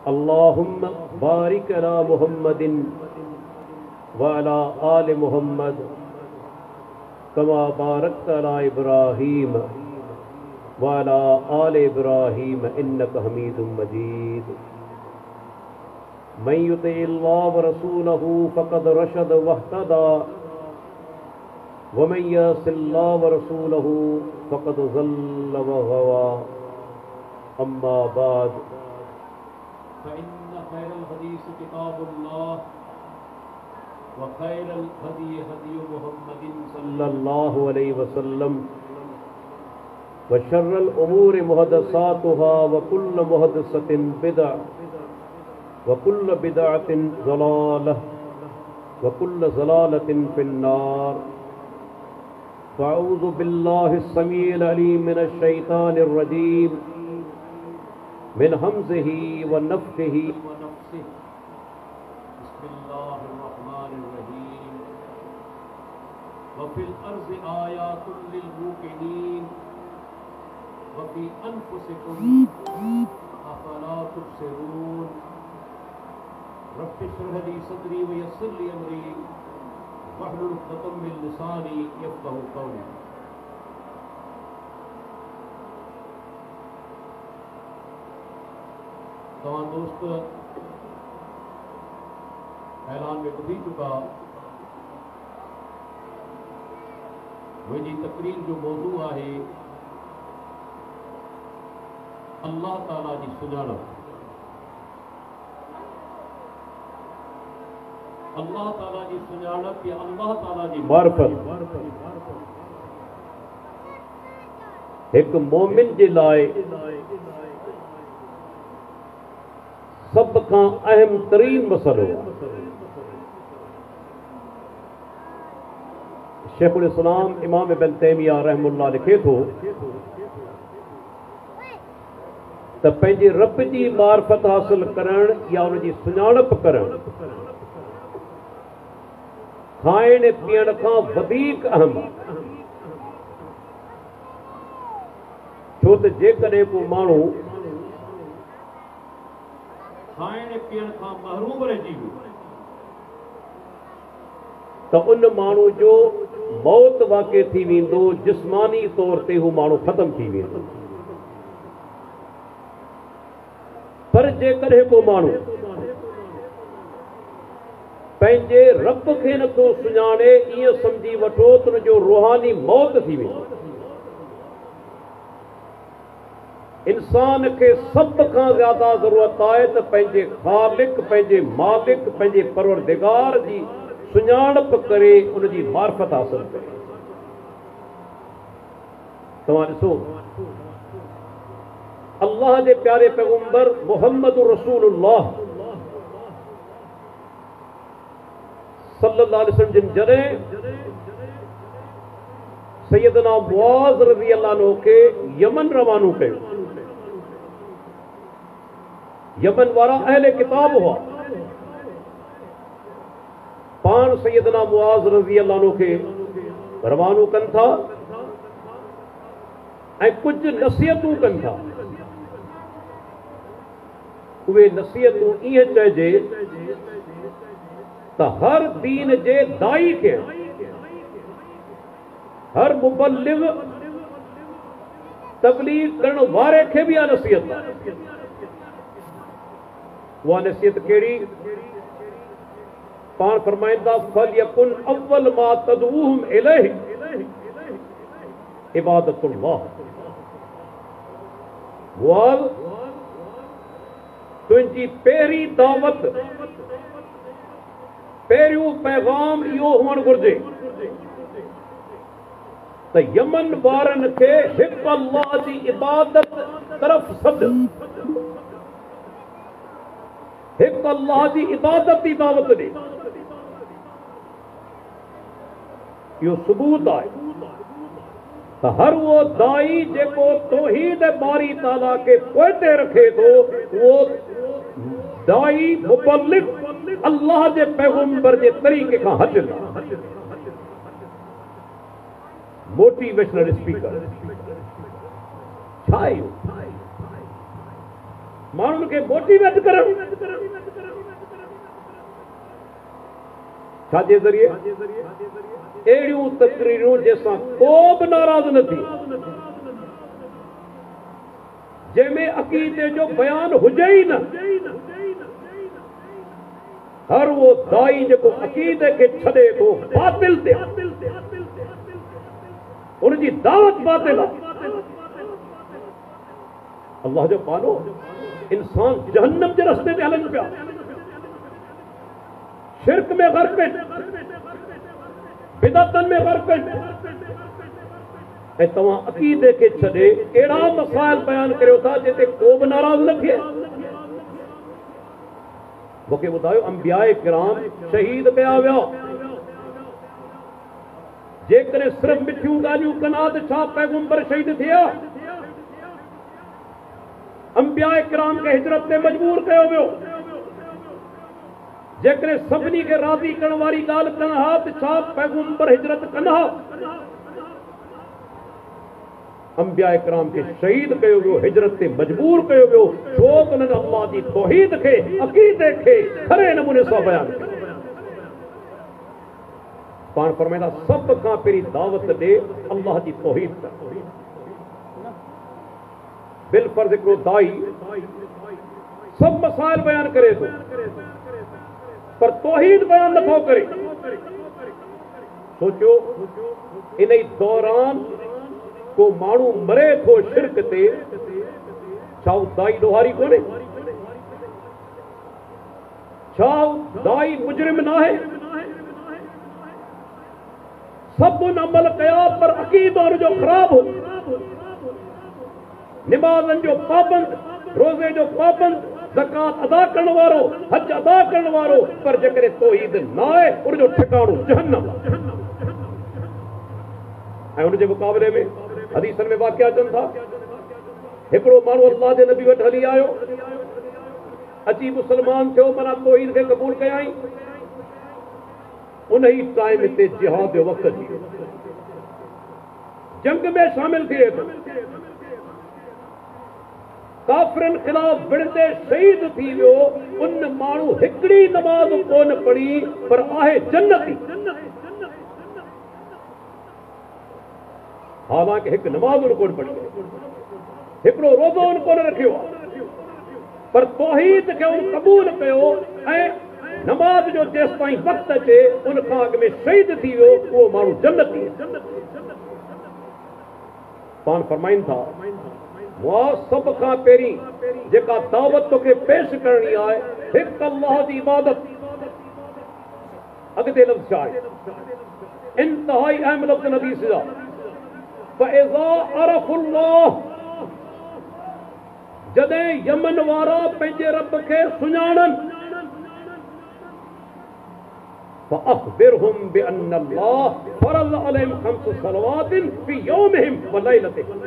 अल्लाहुम्मा बारिक अला मुहम्मदिन व अला आले मुहम्मद कमा बारकत अला इब्राहीम व अला आले इब्राहीम इन्नका हमीदुम मजीद। मन युतिइल्लाह व रसूलहु फ़क़द रशद वहतदा व मन यअसिल्लाह व रसूलहु फ़क़द ज़ल्ल व गवा। अम्मा बाद फ़इन्न खैरल हदीस किताबुल्लाह व खैरल हदी हदी मुहम्मदिन सल्लल्लाहु अलैहि वसल्लम व शर्रल उमूरि मुहदसातुहा व कुल्ल मुहदसतिन बिदअ व कुल्ल बिदअतिन ज़लालह व कुल्ल ज़लालतिन फिन्नार। फ़अऊज़ु बिल्लाहि अस्समीइल अलीम मिनश शैतानिर रजीम मिन हम्ज़िही व नफ़्ख़िही व नफ़्सिही। बिस्मिल्लाहिर रहमानिर रहीम। व फ़िल अर्ज़ि आयातुल लिल मूक़िनीन व फ़ी अनफ़ुसिकुम अफ़ला तुबसिरून। रब्बि इश्रह ली सदरी व यस्सिर ली अमरी वहलुल उक़दतम मिन लिसानी यफ़क़हू क़ौली। तमाम दोस्त ऐलान में ॿुधी चुका। मुझी तकरीर जो मौजू है अल्लाह ताला जी सुञाणप। अल्लाह ताला जी सुञाणप या अल्लाह ताला जी मारिफत एक मोमिन जे लाए सब का अहम तरीन मसलो। शेखुल इस्लाम इमाम इब्न तैमिया रहमुल्लाह लिखे थो त पंहिंजे रब जी मारिफत हासिल करण या उन जी सुञाणप करण खाइण पीअण खां वधीक अहम आहे। छो त जेकॾहिं को माण्हू खाइण पीअण खां महरूम रहिजी वियो त उन माण्हू जो मौत वाक़ई थी वेंदो। जिस्मानी तौर ते हू माण्हू ख़तम थी वेंदो। पर जेकॾहिं को माण्हू पंहिंजे रब खे नथो सुञाणे ईअं सम्झी वठो त उन जो रूहानी मौत थी वेंदो। इंसान खे सभ खां ज़्यादा ज़रूरत आहे त पंहिंजे ख़ालिक पंहिंजे मालिक पंहिंजे परवरदिगार जी सुञाणप करे उन जी मारिफत हासिल करे। तव्हां ॾिसो अल्लाह जे प्यारे पैगंबर मुहम्मद रसूलुल्लाह सल्लल्लाहु अलैहि वसल्लम जिन जॾहिं सैयदना मुआज़ रज़ी अल्लाह अन्हु खे यमन रवानो कयो। यमन वारा अहले किताब हुआ। पान सैयदना मुआज़ रज़ी अल्लाह अन्हु खे रवानो कनि था ऐं कुझु नसीहतूं कनि था। उहे नसीहतूं ईअं चइजे त हर दीन जे दाई खे हर मुबल्लिग तबलीग करण वारे खे भी नसीहत आहे। उहा नसीहत कहिड़ी? पाण फरमाईंदा फलयकुन अव्वल मा तदऊहुम इलैहि इबादतुल्लाह। मुआज़ तुंहिंजी पहिरीं दावत पहिरियों पैगाम इहो हुअणु घुर्जे त यमन वारनि खे हिकु अल्लाह जी इबादत तरफ़ सॾ। हिकु अल्लाह जी इबादत जी दावत ॾे। इहो सबूत आहे त हर उहो दाई जेको तौहीद बारी ताला खे पोइते रखे थो उहो दाई मुबल्लिग अल्लाह जे पैगंबर जे तरीक़े खां हटंदा। मोटिवेशनल स्पीकर छा आहे? माण्हुनि खे मोटिवेट करणु छाजे ज़रिए अहिड़ियूं तकरीरूं जंहिंसां को बि नाराज़ न थी, जंहिंमें अक़ीदे जो बयान हुजे ई न। हर वो दाई जेको अक़ीदे खे छॾे थो बातिल ते, उनजी दावत बातिल आहे। अल्लाह जो पानो इंसान जहन्नम जे रस्ते ते हलनि पिया, शिरक में गर्क आहिनि, बिदअतनि में गर्क आहिनि, ऐं तव्हां अक़ीदे खे छॾे अहिड़ा मसाइल बयान करियो था जिते को बि नाराज़ न थिए। मूंखे ॿुधायो, अंबियाए किराम शहीद कया विया, जेकॾहिं सिर्फ़ मिठियूं ॻाल्हियूं कना त छा पैगंबर शहीद थिया? अंबियाए किराम खे हिजरत ते मजबूर कयो वियो, जेकॾहिं सभिनी खे राज़ी करण वारी ॻाल्हि कनि हा त छा पैगंबर हिजरत कनि हा? अंबियाए किराम खे शहीद कयो वियो, हिजरत ते मजबूर कयो वियो, छो त उन्हनि अल्लाह जी तौहीद खे, अक़ीदे खे खरे नमूने सां बयान कयो। पाण फरमाईंदा सभ खां पहिरीं दावत ॾे अल्लाह जी तौहीद कर। बिलफर्ज़ हिकिड़ो दाई सभु मसाइल बयान करे थो, पर तौहीद बयान नथो करे। सोचियो इन ई दौरान को माण्हू मरे थो शिरक ते, छा दाई ॾोहारी कोन्हे? छा दाई मुजरिम न आहे? सभु अमल कया पर अक़ीदो जो ख़राब हो। निमाज़नि जो पाबंद, रोज़े जो पाबंद, ज़कात अदा करण वारो, हज अदा करण वारो, पर जेकॾहिं तौहीद न आहे उनजो ठिकाणो जहन्नम आहे। ऐं उनजे मुक़ाबले में हदीसनि में वाक़िया अचनि था, हिकिड़ो माण्हू अल्लाह जे नबी वटि हली आयो, अची मुस्लमान थियो, माना तौहीद खे क़बूल कयाई। उन ई टाइम ते जिहाद जो वक़्तु थी वियो, जंग में शामिल थिए थो, काफ़िरनि ख़िलाफ़ विढ़ंदे शहीद थी वियो। उन माण्हू हिकिड़ी नमाज़ कोन पढ़ी, पर आहे जन्नती। हालांकि हिकु नमाज़ उन कोन पढ़ी, हिकिड़ो रोज़ो उन कोन रखियो, पर तौहीद खे उन क़बूल कयो ऐं नमाज जो जेसि ताईं वक़्तु अचे उन खां अॻु में शहीद थी वियो, उहो माण्हू जन्नती। पाण फरमाइनि था वाह, सभ खां पहिरीं जेका दावत तोखे पेश करणी आहे, हिकु अल्लाह जी इबादत। अॻिते लफ़्ज़ छा आहे? इंतहाई अहम लफ़्ज़ हदीस जा, फ़इज़ा अरफ़ुल्लाह, जॾहिं यमन वारा पंहिंजे रब खे सुञाणनि, फ़अख़बिरहुम बिअन्न अल्लाह फ़रज़ अलैहिम ख़म्स सलवातिन फ़ी यौमिहिम व लैलतिहिम।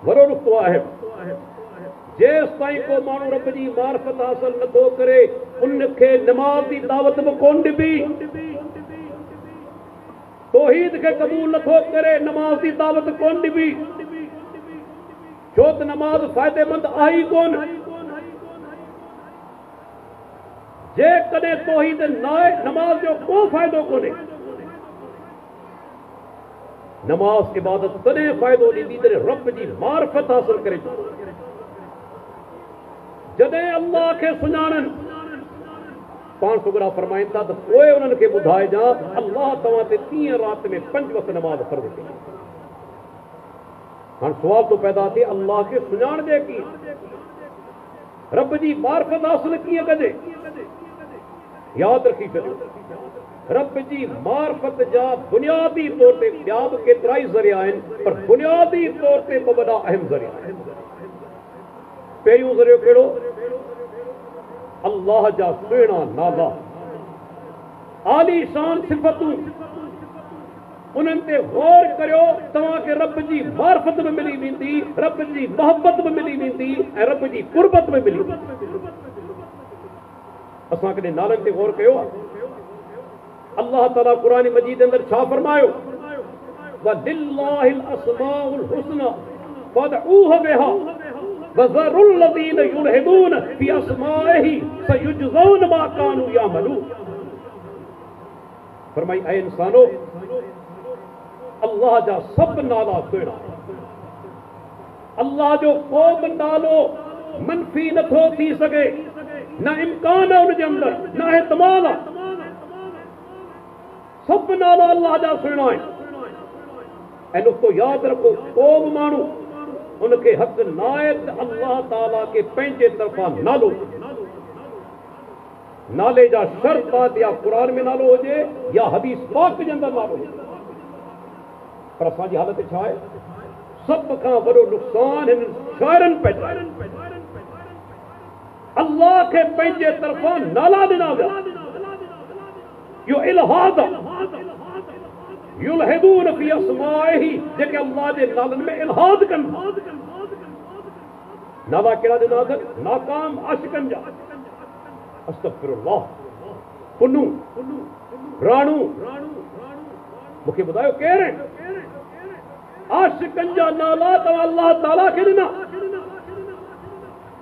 वरो रुख़्तो आहे, जेसि ताईं को माण्हू रब जी मार्फत हासिल नथो करे, उनखे नमाज़ जी दावत बि कोन ॾिबी, तौहीद खे क़बूल नथो करे, नमाज़ जी दावत कोन ॾिबी, छो त नमाज़ फ़ाइदेमंद आहे ई कोन। जेकॾहिं तौहीद न आहे, नमाज़ जो को फ़ाइदो कोन्हे। नमाज़ इबादत तॾहिं फ़ाइदो ॾींदी जॾहिं रब जी मार्फत हासिल करे, जॾहिं अल्लाह खे सुञाणनि। पाण सुगरा फरमाइनि था त पोइ उन्हनि खे ॿुधाइजां, अल्लाह तव्हां ते 3 राति में 5 वक़्त नमाज़ फ़र्ज़ कई। हाणे सुवाल तो पैदा थिए, अल्लाह खे सुञाणजे कीअं? रब जी मार्फत हासिल कीअं कजे? यादि रखी छॾियो, रब जी मार्फत जा बुनियादी तौर ते ॿिया बि केतिरा ई ज़रिया आहिनि, पर बुनियादी तौर ते ॿ वॾा अहम ज़रिया आहिनि। पहिरियों ज़रियो कहिड़ो? अल्लाह जा सुहिणा नाला, आली शान सिफ़तूं, उन्हनि ते गौर करियो, तव्हांखे रब जी मार्फत बि मिली वेंदी, रब जी मोहबत बि मिली वेंदी ऐं रब जी कुर्बत बि मिली वेंदी। असां कॾहिं नालनि ते गौर कयो आहे? अल्लाह ताला क़ुरान मजीद अंदरि छा फरमायो? वलिल्लाहिल अस्माउल हुस्ना फदऊह बिहा, वज़रुल लज़ीन युल्हिदून फी अस्माइही सयुजज़ौन मा कानू यामलून। फरमाई ऐ इंसानो, अल्लाह जा सब नाला सुहिणा, अल्लाह जो को बि नालो मनफी नथो थी सघे, न इम्कान है उनजे अंदर, न एहतमाल आहे। सब नाला अल्लाह जा सुहिणा आहिनि। ऐं नुक़्तो यादि रखो, को बि माण्हू उनखे हक़ न आहे त अल्लाह ताला खे पंहिंजे तरफ़ां नालो, नाले जा शर्त आहे या क़ुरान में नालो हुजे या हदीस पाक जे अंदरि नालो हुजे। पर असांजी हालत छा आहे? सब खां वॾो नुक़सान हिन शाइरनि पइजो। अल्लाह खे पंहिंजे तरफ़ां नाला ॾिना विया, इहो इल्हाद आहे। युल्हिदून फी अस्माइही, जेके अल्लाह जे नालनि में इल्हाद कनि। नाला कहिड़ा ॾिना अथनि? नाकाम आशिकनि जा। अस्तग़फिरुल्लाह। पुनू, राणू, मूंखे ॿुधायो केरु आहिनि? आशिकनि जा नाला तव्हां अल्लाह ताला खे ॾिना।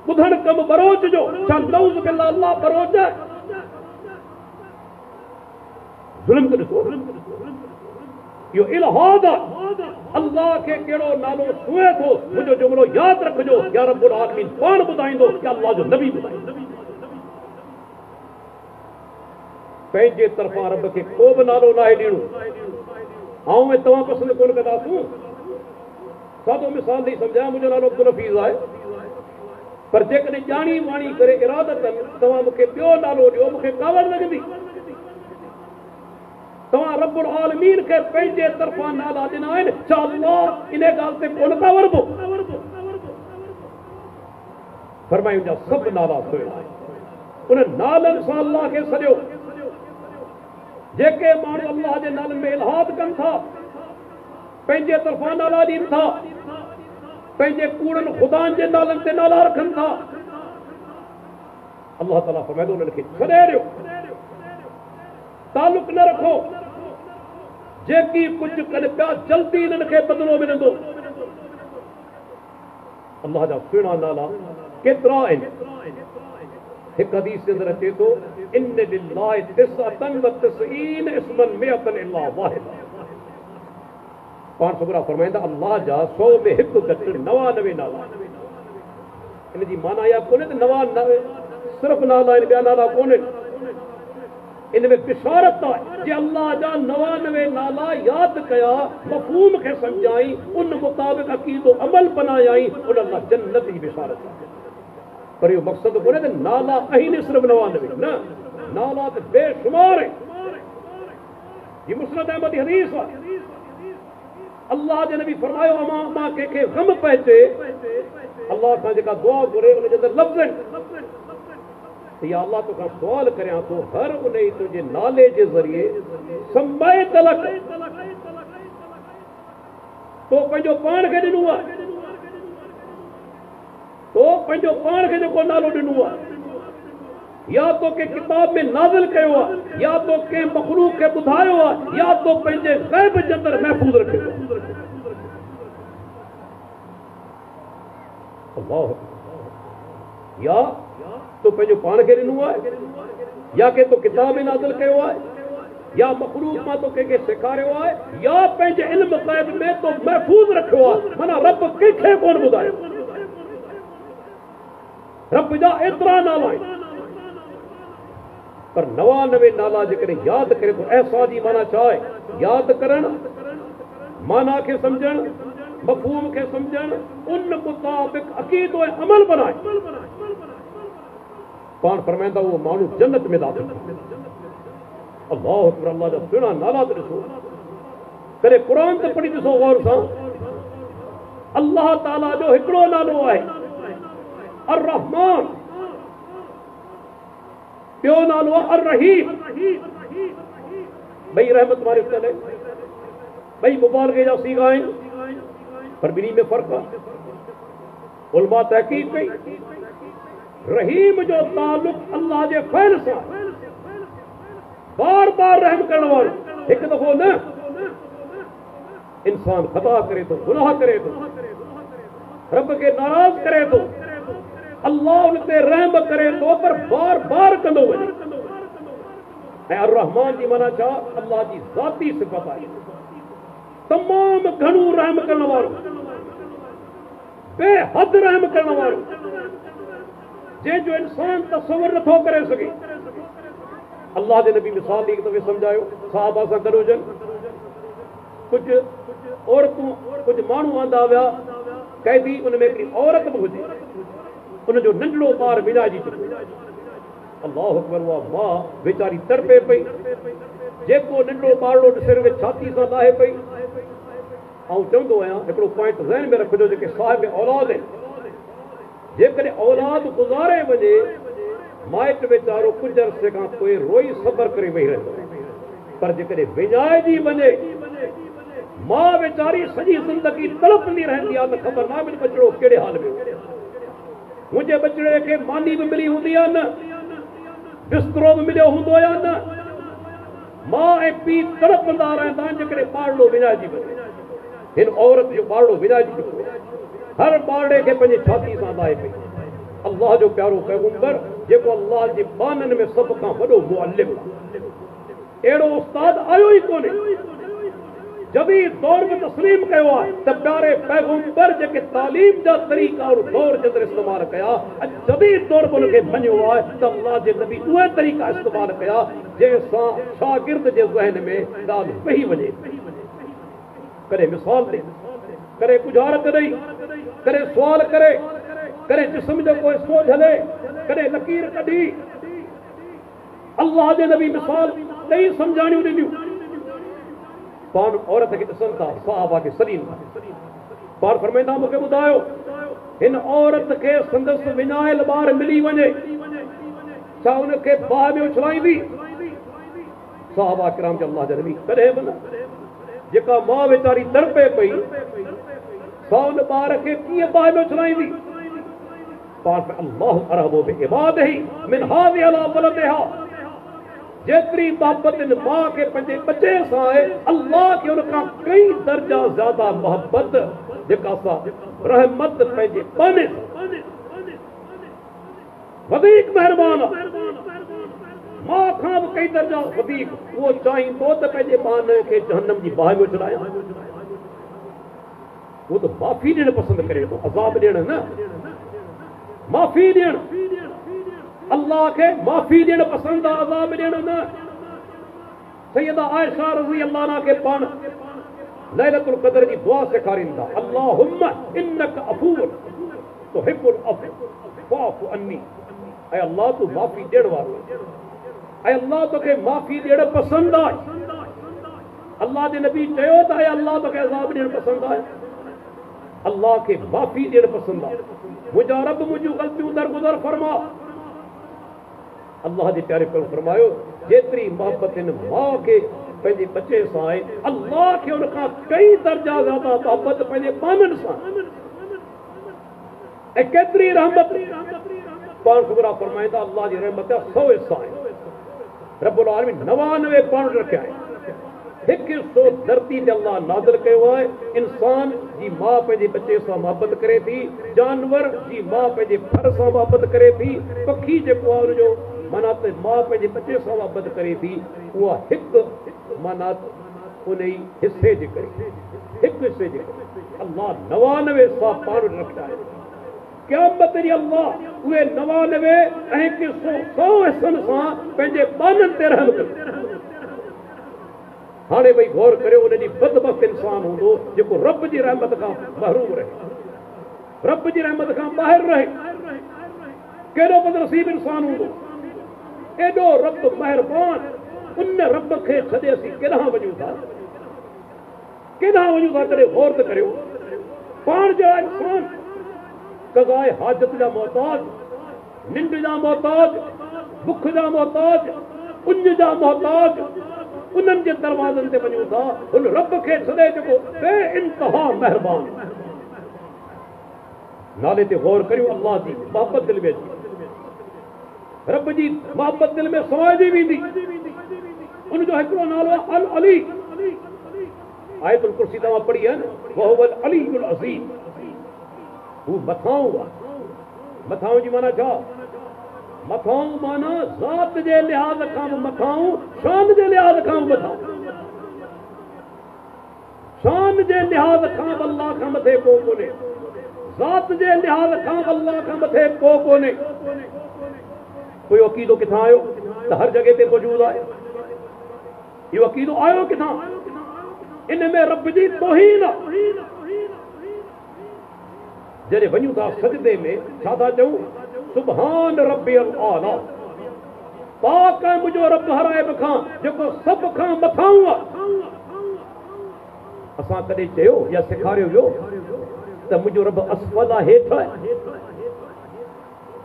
ॿुधण कमु बरोच जो, छा नऊज़ बिल्लाह अल्लाह बरोच आहे? ज़ुल्म त ॾिसो, इहो इल्हाद आहे। अल्लाह खे कहिड़ो नालो सुहे थो, मुंहिंजो जुमिलो यादि रखिजो, या रब्बुल आलमीन पाण ॿुधाईंदो या अल्लाह जो नबी ॿुधाईंदो। पंहिंजे तरफ़ां रब खे को बि नालो न आहे ॾियणो। आऊं ऐं तव्हां पसंदि कोन कंदासूं। सादो मिसाल ॾेई सम्झायां, मुंहिंजो नालो अब्दुल हफ़ीज़ आहे, पर जेकॾहिं ॼाणी वाणी करे इरादतन तव्हां मूंखे ॿियो नालो ॾियो, मूंखे कावड़ लॻंदी। तव्हां रब्बुल आलमीन खे पंहिंजे तरफ़ां नाला ॾिना आहिनि, छा अल्लाह इन ॻाल्हि ते कोन था वरबो? फरमायूं जा सभु नाला सुहिणा आहिनि। उन नालनि सां अल्लाह खे सॼो। जेके माण्हू अल्लाह जे नालनि में इल्हाद कनि था, पंहिंजे तरफ़ां नाला ॾियनि था, पंहिंजे कूड़नि ख़ुदानि जे नालनि ते नाला रखनि था, अल्लाह ताला फरमाईंदो उन्हनि खे छॾे ॾियो, तालुक न रखो। जेकी कुझु कनि पिया, जल्दी इन्हनि खे बदिलो मिलंदो। अल्लाह जा सुहिणा नाला केतिरा आहिनि। हिकु हदीस जे अंदरि अचे थो, इन्न लिल्लाहि तिसअतन व तिसईन इस्मन मिअतन इल्ला वाहिद। पाण सुगरा फरमाईंदा, अल्लाह जा 100 में हिकु घटि 99 नाला। इन जी माना इहा कोन्हे त 99 सिर्फ़ु नाला आहिनि, ॿिया नाला कोन्हे। इन में बिशारत आहे जे अल्लाह जा 99 नाला यादि कया, मफ़हूम खे सम्झाई, उन मुताबिक़ अक़ीदो अमल बनायाई, उन अल्लाह जन्नत जी बिशारत आहे। पर इहो मक़सदु कोन्हे त नाला आहिनि सिर्फ़ु 99, न, नाला त बेशुमार आहिनि। ये मुस्नद अहमदी हदीस आहे। अल्लाह जे नबी फरमायो, मां कंहिंखे ग़म पहुचे, अल्लाह खां जेका दुआ घुरे उन जे अंदरि लफ़्ज़ आहिनि, या अल्लाह तोखां सुवाल करियां थो, हर उन तुंहिंजे नाले जे ज़रिए समय तलक तो पंहिंजो पाण खे ॾिनो आहे, तो पंहिंजो पाण खे जेको नालो ॾिनो आहे, या तो के किताब में नाज़िल कयो आहे, या तो के मखलूक खे ॿुधायो आहे, या तो पंहिंजे ग़ैब जे अंदरि महफ़ूज़ रखियो आहे। अल्लाह, या तो पंहिंजो पाण खे ॾिनो आहे, या के तो किताब में नाज़िल कयो आहे, या मखलूक मां तो कंहिंखे सेखारियो आहे, या पंहिंजे इल्म ग़ैब में तो महफ़ूज़ रखियो आहे। माना रब कंहिंखे कोन ॿुधायो। रब जा एतिरा नाला आहिनि, पर 99 नाला जेकॾहिं यादि करे थो, ऐसा जी माना छा आहे? यादि करणु, माना खे सम्झणु, मफ़हूम खे सम्झणु, उन मुताबिक़ अक़ीदो ऐं अमल बनाए। पाण फरमाईंदा उहो माण्हू जन्नत में दाख़िल थींदो। अल्लाह अकबर। अल्लाह जा सुहिणा नाला त ॾिसो, करे क़ुरान ते पढ़ी ॾिसो गौर सां। अल्लाह ताला जो हिकिड़ो नालो आहे अर रहमान, ॿियो नालो आहे अर रहीम। ॿई रहमत वारे चले, ॿई मुबारके जा सीगा आहिनि, पर ॿिन्ही में फ़र्क़ु आहे। उलमा तहक़ीक़ कई, रहीम जो ताल्लुक अल्लाह जे फ़ैल सां, बार बार रहम करण वारो, हिकु दफ़ो न। इंसान ख़ता करे थो, गुनाह करे थो, रब खे नाराज़ करे थो, अल्लाह उन ते रहम करे तो पर बार बार कंदो वञे। ऐं अर रहमान जी माना छा? अल्लाह जी ज़ाती सिफ़त आहे, तमाम घणो रहम करण वारो, बेहद रहम करण वारो, जंहिंजो इंसान तसव्वुर नथो करे सघे। अल्लाह जे नबी मिसाल ॾेई दफ़े सम्झायो, साहबा सां गॾु हुजनि, कुझु औरतूं कुझु माण्हू आंदा विया, कैदी उन में हिकिड़ी औरत बि हुजे, उनजो नंढड़ो ॿार विञाइजी चुको। अल्लाह अकबर, उहा मां वीचारी तड़पे पई, जेको नंढड़ो ॿारड़ो ॾिसे रुॻे छाती सां लाहे पई। ऐं चवंदो आहियां हिकिड़ो पॉइंट ज़हन में रखिजो, जेके साहिब औलाद आहिनि, जेकॾहिं औलाद गुज़ारे वञे, माइट वीचारो कुझु अरसे खां पोइ रोई सबर करे वेही रहंदो, पर जेकॾहिं विञाइजी वञे, मां वीचारी सॼी ज़िंदगी तड़पंदी रहंदी आहे त ख़बर न आहे बचिड़ो कहिड़े हाल में। मुंहिंजे बचिड़े खे मानी बि मिली हूंदी आहे न, बिस्तरो बि मिलियो हूंदो या न, मां ऐं पीउ तड़पंदा रहंदा आहिनि जेकॾहिं ॿारड़ो विञाइजी वञे। हिन औरत जो ॿारड़ो विञाइजी चुको, हर ॿारड़े खे पंहिंजी छाती सां लाहे पई। अल्लाह जो प्यारो पैगंबर, जेको अल्लाह जे बाननि में सभ खां वॾो मुअल्लिम, अहिड़ो उस्ताद आयो ई कोन्हे। जदीद दौर में तस्लीम कयो आहे त प्यारे पैगंबर जेके तालीम जा तरीक़ा और दौर जे अंदरि इस्तेमालु कया, जदीद दौर में उनखे मञियो आहे त अल्लाह जे नबी उहे तरीक़ा इस्तेमालु कया जंहिंसां शागिर्द जे ज़हन में ॻाल्हि वेही वञे। कॾहिं मिसाल ॾे, कॾहिं बुझारत ॾेई, कॾहिं सुवाल करे, कॾहिं जिस्म जो कोई सोच हले, कॾहिं लकीर कढी। अल्लाह जे नबी मिसाल ॾेई सम्झाणियूं ॾिनियूं। पाण औरत खे ॾिसनि था, सहाबा खे सॾीनि था, पाण फरमाईंदा मूंखे ॿुधायो, हिन औरत खे संदसि विञायल ॿार मिली वञे, छा उनखे बाहि में उछलाईंदी? सहाबा किराम जा अल्लाह जा नबी कॾहिं बि न। जेका मां वीचारी तड़पे पई, सा उन ॿार खे कीअं बाहि में उछलाईंदी? पाण अल्लाह अरहबो बिइबादिही मिन हाज़िही अला वलदिहा, जेतिरी मोहब्बत इन मां खे पंहिंजे बचे सां आहे, अल्लाह खे उनखां कई दर्जा ज़्यादा मोहब्बत जेका सा रहमत पंहिंजे बाने वधीक महिरबान आहे। मां खां बि कई दर्जा वधीक उहो चाहींदो त पंहिंजे बाने खे जहन्नम जी बाहि में उछलायां। उहो त माफ़ी ॾियणु पसंदि करे थो, अज़ाब ॾियणु न। माफ़ी ॾियणु, अल्लाह खे माफ़ी ॾियणु पसंदि आहे, अज़ाब ॾियणु न। सैयदा आयशा रज़ी अल्लाह अन्हा खे पाण लैलतुल क़द्र जी दुआ सेखारींदा, अल्लाहुम्मा इन्नका अफ़ूउन तुहिब्बुल अफ़्व फ़अफ़ु अन्नी। ऐं अल्लाह तूं माफ़ी ॾियण वारो आहे, ऐं अल्लाह तोखे माफ़ी ॾियणु पसंदि आहे। अल्लाह जे नबी चयो त ऐं अल्लाह तोखे अज़ाब ॾियणु पसंदि आहे, अल्लाह खे माफ़ी ॾियणु पसंदि आहे। मुंहिंजा रब मुंहिंजूं ग़लतियूं दरगुज़र फरमा। अल्लाह जे प्यारे पियो फरमायो, जेतिरी मोहब्बत इन माउ खे पंहिंजे बचे सां आहे, अल्लाह खे उनखां कई दर्जा ज़्यादा मोहब्बत पंहिंजे ॿारनि सां। ऐं केतिरी रहमत पाण ख़ुदा फरमाईंदा, अल्लाह जी रहमत 100 हिस्सा आहे। रब्बुल आलमीन 99 पाण रखिया आहिनि, हिकु हिस्सो धरती ते अल्लाह नाज़िल कयो आहे। इंसान जी माउ पंहिंजे बचे सां मोहब्बत करे थी, जानवर जी माउ पंहिंजे फर सां मोहब्बत करे थी, पखी जेको आहे उनजो माना त माउ पंहिंजे बचे सां मोहब्बत करे थी, उहा हिकु माना उन ई हिसे जे करे, हिकु हिसे जे करे अल्लाह 99 हिसा पाण रखिया आहिनि। क़यामत ॾींहुं अल्लाह उहे 99 ऐं हिकु 100 हिसनि सां पंहिंजे ॿारनि ते रहम कंदो। हाणे भई गौर करियो, उन ॾींहुं बदबख़्त इंसान हूंदो जेको रब जी रहमत खां महरूम रहे, रब जी रहमत खां ॿाहिरि रहे। केॾो बदनसीब इंसान हूंदो, एॾो रब महिरबान। उन रब खे छॾे असीं केॾांहुं वञूं था, केॾांहुं वञूं था? कॾहिं गौर त करियो, पाण जा इंसान क़ज़ाए हाजत जा मोहताज, निंड जा मोहताज, बुख जा मोहताज, उञ जा मोहताज, उन्हनि जे दरवाज़नि ते वञूं था। उन रब खे छॾे जेको बे इंतहा महिरबान। नाले ते गौर करियो, अल्लाह जी मोहब्बत दिलि में अची, रब जी मोहब्बत दिलि में समाइजी वेंदी। उनजो हिकिड़ो नालो आहे अल अली। आयतुल कुर्सी तव्हां पढ़ी आहे न, वहुवल अलीयुल अज़ीम। हू मथां हुआ, मथाऊं जी माना छा? मथाऊं माना ज़ात जे लिहाज़ खां बि मथाऊं, शान जे लिहाज़ खां बि मथाऊं। शान जे लिहाज़ खां बि अल्लाह खां मथे को कोन्हे, ज़ात जे लिहाज़ खां बि अल्लाह खां मथे को कोन्हे। कोई अक़ीदो किथां आयो त हर जगह ते मौजूद आहे? इहो अक़ीदो आयो किथां? इन में रब जी तौहीन आहे। जॾहिं वञूं था सजदे में छा था चऊं? सुभान रब्बियल आला, पाक आहे मुंहिंजो रब हर ऐब खां जेको सभ खां मथाऊं आहे। असां कॾहिं चयो या सेखारियो वियो त मुंहिंजो रब असफल आहे, हेठि आहे?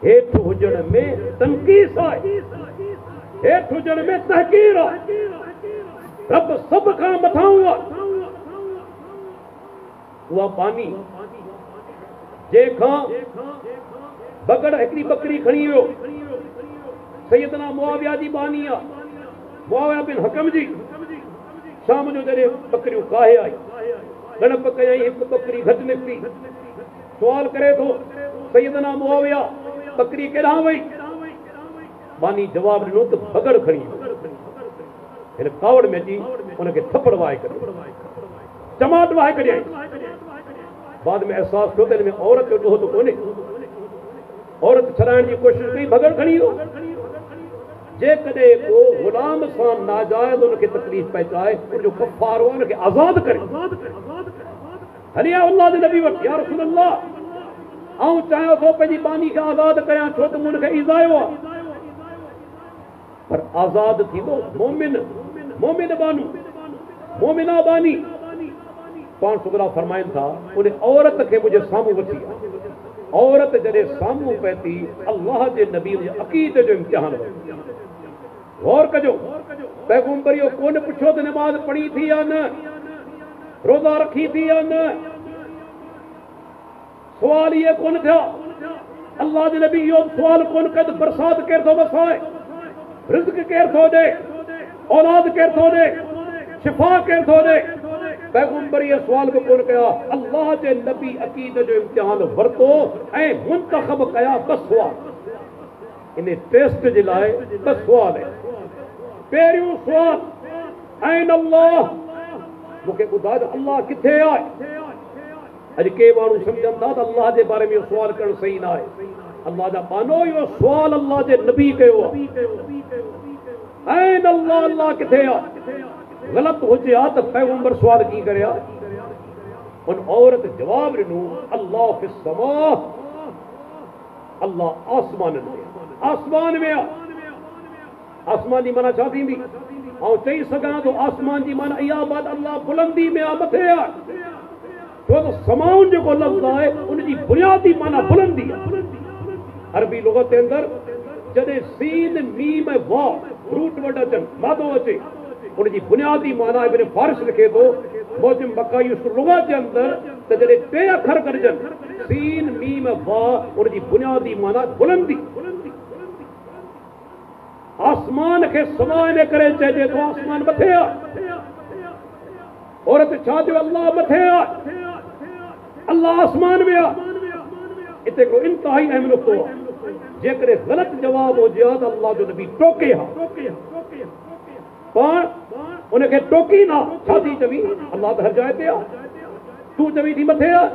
हेठि हुजण में तनक़ीस आहे, हेठि हुजण में तहक़ीर आहे। रब सभ खां मथाऊं आहे। उहा पानी जंहिंखां बगड़ हिकिड़ी बकरी खणी वियो, सैयदना मुआविया जी बानी आहे, मुआविया बिन हकम जी। शाम जो जॾहिं बकरियूं काहे आई, गणप कयई, हिकु बकरी घटि निकिती। सुवाल करे थो सैयदना मुआविया बकरी केॾांहुं वई? बानी जवाब ॾिनो त बगड़ खणी वियो। हिन कावड़ में अची उनखे थप्पड़ वाहे करे, टमाट वाहे करे आई। बाद में एहसास थियो त हिन में औरत जो ॾोह त कोन्हे। औरत छॾाइण जी कोशिशि कई, बगड़ खणी वियो। जेकॾहिं को ग़ुलाम सां नाजाइज़ उनखे तकलीफ़ पहुचाए, उनजो कफ़ारो उनखे आज़ाद करे। हली आ अल्लाह जे नबी वटि, या रसूल अल्लाह, आऊं चाहियां थो पंहिंजी बानी खे आज़ाद कयां, छो त मूं उनखे ईज़ायो आहे। पर आज़ाद थींदो मोमिन, मोमिन बानू, मोमिना बानी। पाण सुगरा फरमाइनि था, उन औरत खे मुंहिंजे साम्हूं वठी आ। औरत जॾहिं साम्हूं पए थी, अल्लाह जे नबी जे अक़ीदे जो इम्तिहान वरितो। गौर कजो, पैगंबर इहो कोन पुछियो त नमाज़ पढ़ी थी या न, रोज़ा रखी थी या न। सुवाल इहे कोन थिया। अल्लाह जे नबी इहो सुवाल कोन कयो त बरसात केरु थो वसाए, रिज़्क़ केरु थो ॾे, औलाद केरु थो ॾे, शिफ़ा केरु थो ॾे। पैगंबर इहे सुवाल बि कोन कया। अल्लाह जे नबी अक़ीदे जो इम्तिहान वरितो ऐं मुंतख़ब कया ॿ सुवाल। इन टेस्ट जे लाइ ॿ सुवाल आहिनि। पहिरियों सुवाल, ऐन अल्लाह, मूंखे ॿुधाए त अल्लाह किथे आहे? अॼु के माण्हू सम्झनि था त अल्लाह जे बारे में इहो सुवाल करणु सही न आहे। अल्लाह जा बानो इहो सुवाल अल्लाह जे नबी कयो आहे। ऐन अल्लाह, अल्लाह किथे आहे? ग़लति हुजे हा त पैगंबर सुवाल कीअं करे हा? उन औरत जवाब ॾिनो, अल्लाह फिस समा, अल्लाह आसमान में, आसमान में आहे। आसमान जी माना छा थींदी? ऐं चई सघां थो आसमान जी माना इहा बात अल्लाह बुलंदी में आहे, मथे आहे। छो त समाउन जेको लफ़्ज़ आहे उनजी बुनियादी माना बुलंदी आहे। अरबी लुग़त जे अंदरि जॾहिं सीन मीम वाह रूट वर्ड अचनि, मादो अचे, उनजी बुनियादी माना इब्न फारिस लिखे थो मौजम मकाई लुग़त जे अंदरि त जॾहिं टे अखर गॾिजनि, सीन मीम वाह, उनजी बुनियादी माना बुलंदी। आसमान खे समा इन करे चइजे थो आसमान मथे आहे। औरत छा थियो? अल्लाह मथे आहे, अल्लाह आसमान में आहे। हिते हिकिड़ो इंतिहाई अहम नुक़्तो आहे। जेकॾहिं ग़लति जवाबु हुजे हा त अल्लाह जो नबी टोके हा, पाण उनखे टोकी न। छा थी चवी? अल्लाह त हर जाइ ते आहे, तूं चवी थी मथे आहे।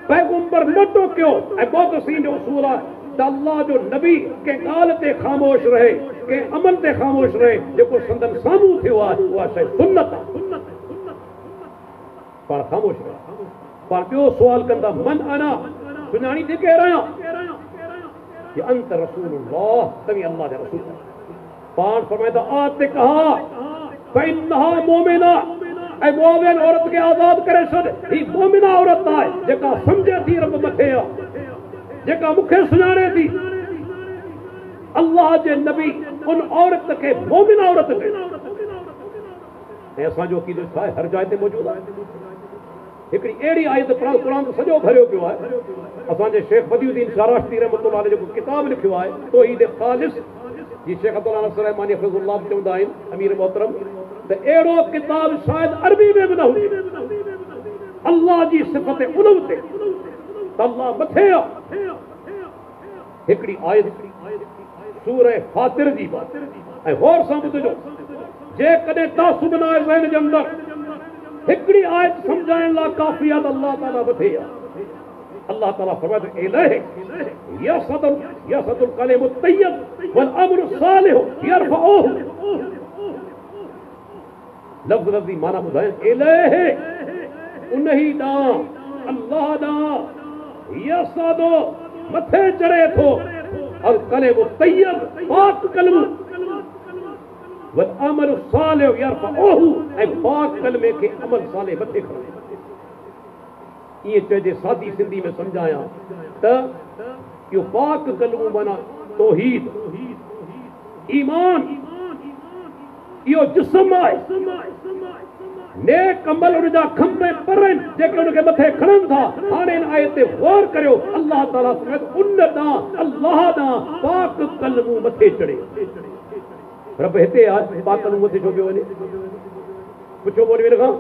पैगंबर न टोकियो। ऐं मोहतसीन जो उसूल आहे त अल्लाह जो नबी कंहिं ॻाल्हि ते ख़ामोश रहे, कंहिं अमल ते ख़ामोश रहे, जेको संदन साम्हूं थियो आहे उहा शइ सुन्नत आहे। पाण ख़ामोश रहे। पाण ॿियो सुवाल कंदा, मन अना, सुञाणी थी केरु आहियां? कि अंत रसूलुल्लाह, तव्हीं अल्लाह जा रसूल। पाण फरमाईंदा, आते कहा फइन्नहा मोमिना, ऐं मोमिन औरत खे आज़ाद करे छॾ। ही मोमिना औरत आहे जेका सम्झे थी रब मथे आहे, जेका मूंखे सुञाणे थी। अल्लाह जे नबी उन औरत खे मोमिना औरत कयो। ऐं असांजो अक़ीदो छा आहे? हर जाइ ते मौजूदु आहे। हिकिड़ी अहिड़ी आयत क़ुरान तो सॼो भरियो पियो आहे। असांजे शेख बदियुद्दीन शाराश्ती रहमतुल्लाह अलैह जेको किताब लिखियो आहे तौहीद ख़ालिस, जी शेख अब्दुल्ला नसर रहमानी हफ़िज़ुल्लाह चवंदा आहिनि, अमीर मोहतरम, त अहिड़ो किताब शायदि अरबी में बि न हुजे। अल्लाह जी सिफ़त उलव ते त अल्लाह मथे आहे। हिकड़ी आयत सूरह फातिर जी बात ऐं गौर सां ॿुधजो जे कॾहिं तासुब न आहे ज़हन जे अंदर हिकड़ी आयत समझाइण लाइ काफ़ी आहे त अल्लाह ताला मथे आहे अल्लाह ताला फरमाए इलैहि यसदुल कलिमु तय्यब वल अमरु सालिहु यरफउहु लफ़्ज़ लफ़्ज़ी माना ॿुधाए इलैहि उन्ही ॾांहुं अल्लाह ॾांहुं यसदु मथे चढ़े थो और कलिमु तय्यब पाक कलमो वल अमरु सालिहु यरफउहु ऐं पाक कलमे खे अमल सालिह मथे खणे ये चइजे सादी सिंधी में समझाया त इहो पाक कलमो माना तौहीद ईमान इहो जिस्म आहे नेक अमल उन जा खंभे पर आहिनि जेके उनखे मथे खणनि था हाणे इन आयत ते गौर करियो अल्लाह ताला उन ॾांहुं अल्लाह ॾांहुं पाक कलमो मथे चढ़े रब हिते आहे पाक कलमो मथे छो पियो वञे पुछो मौलवी खां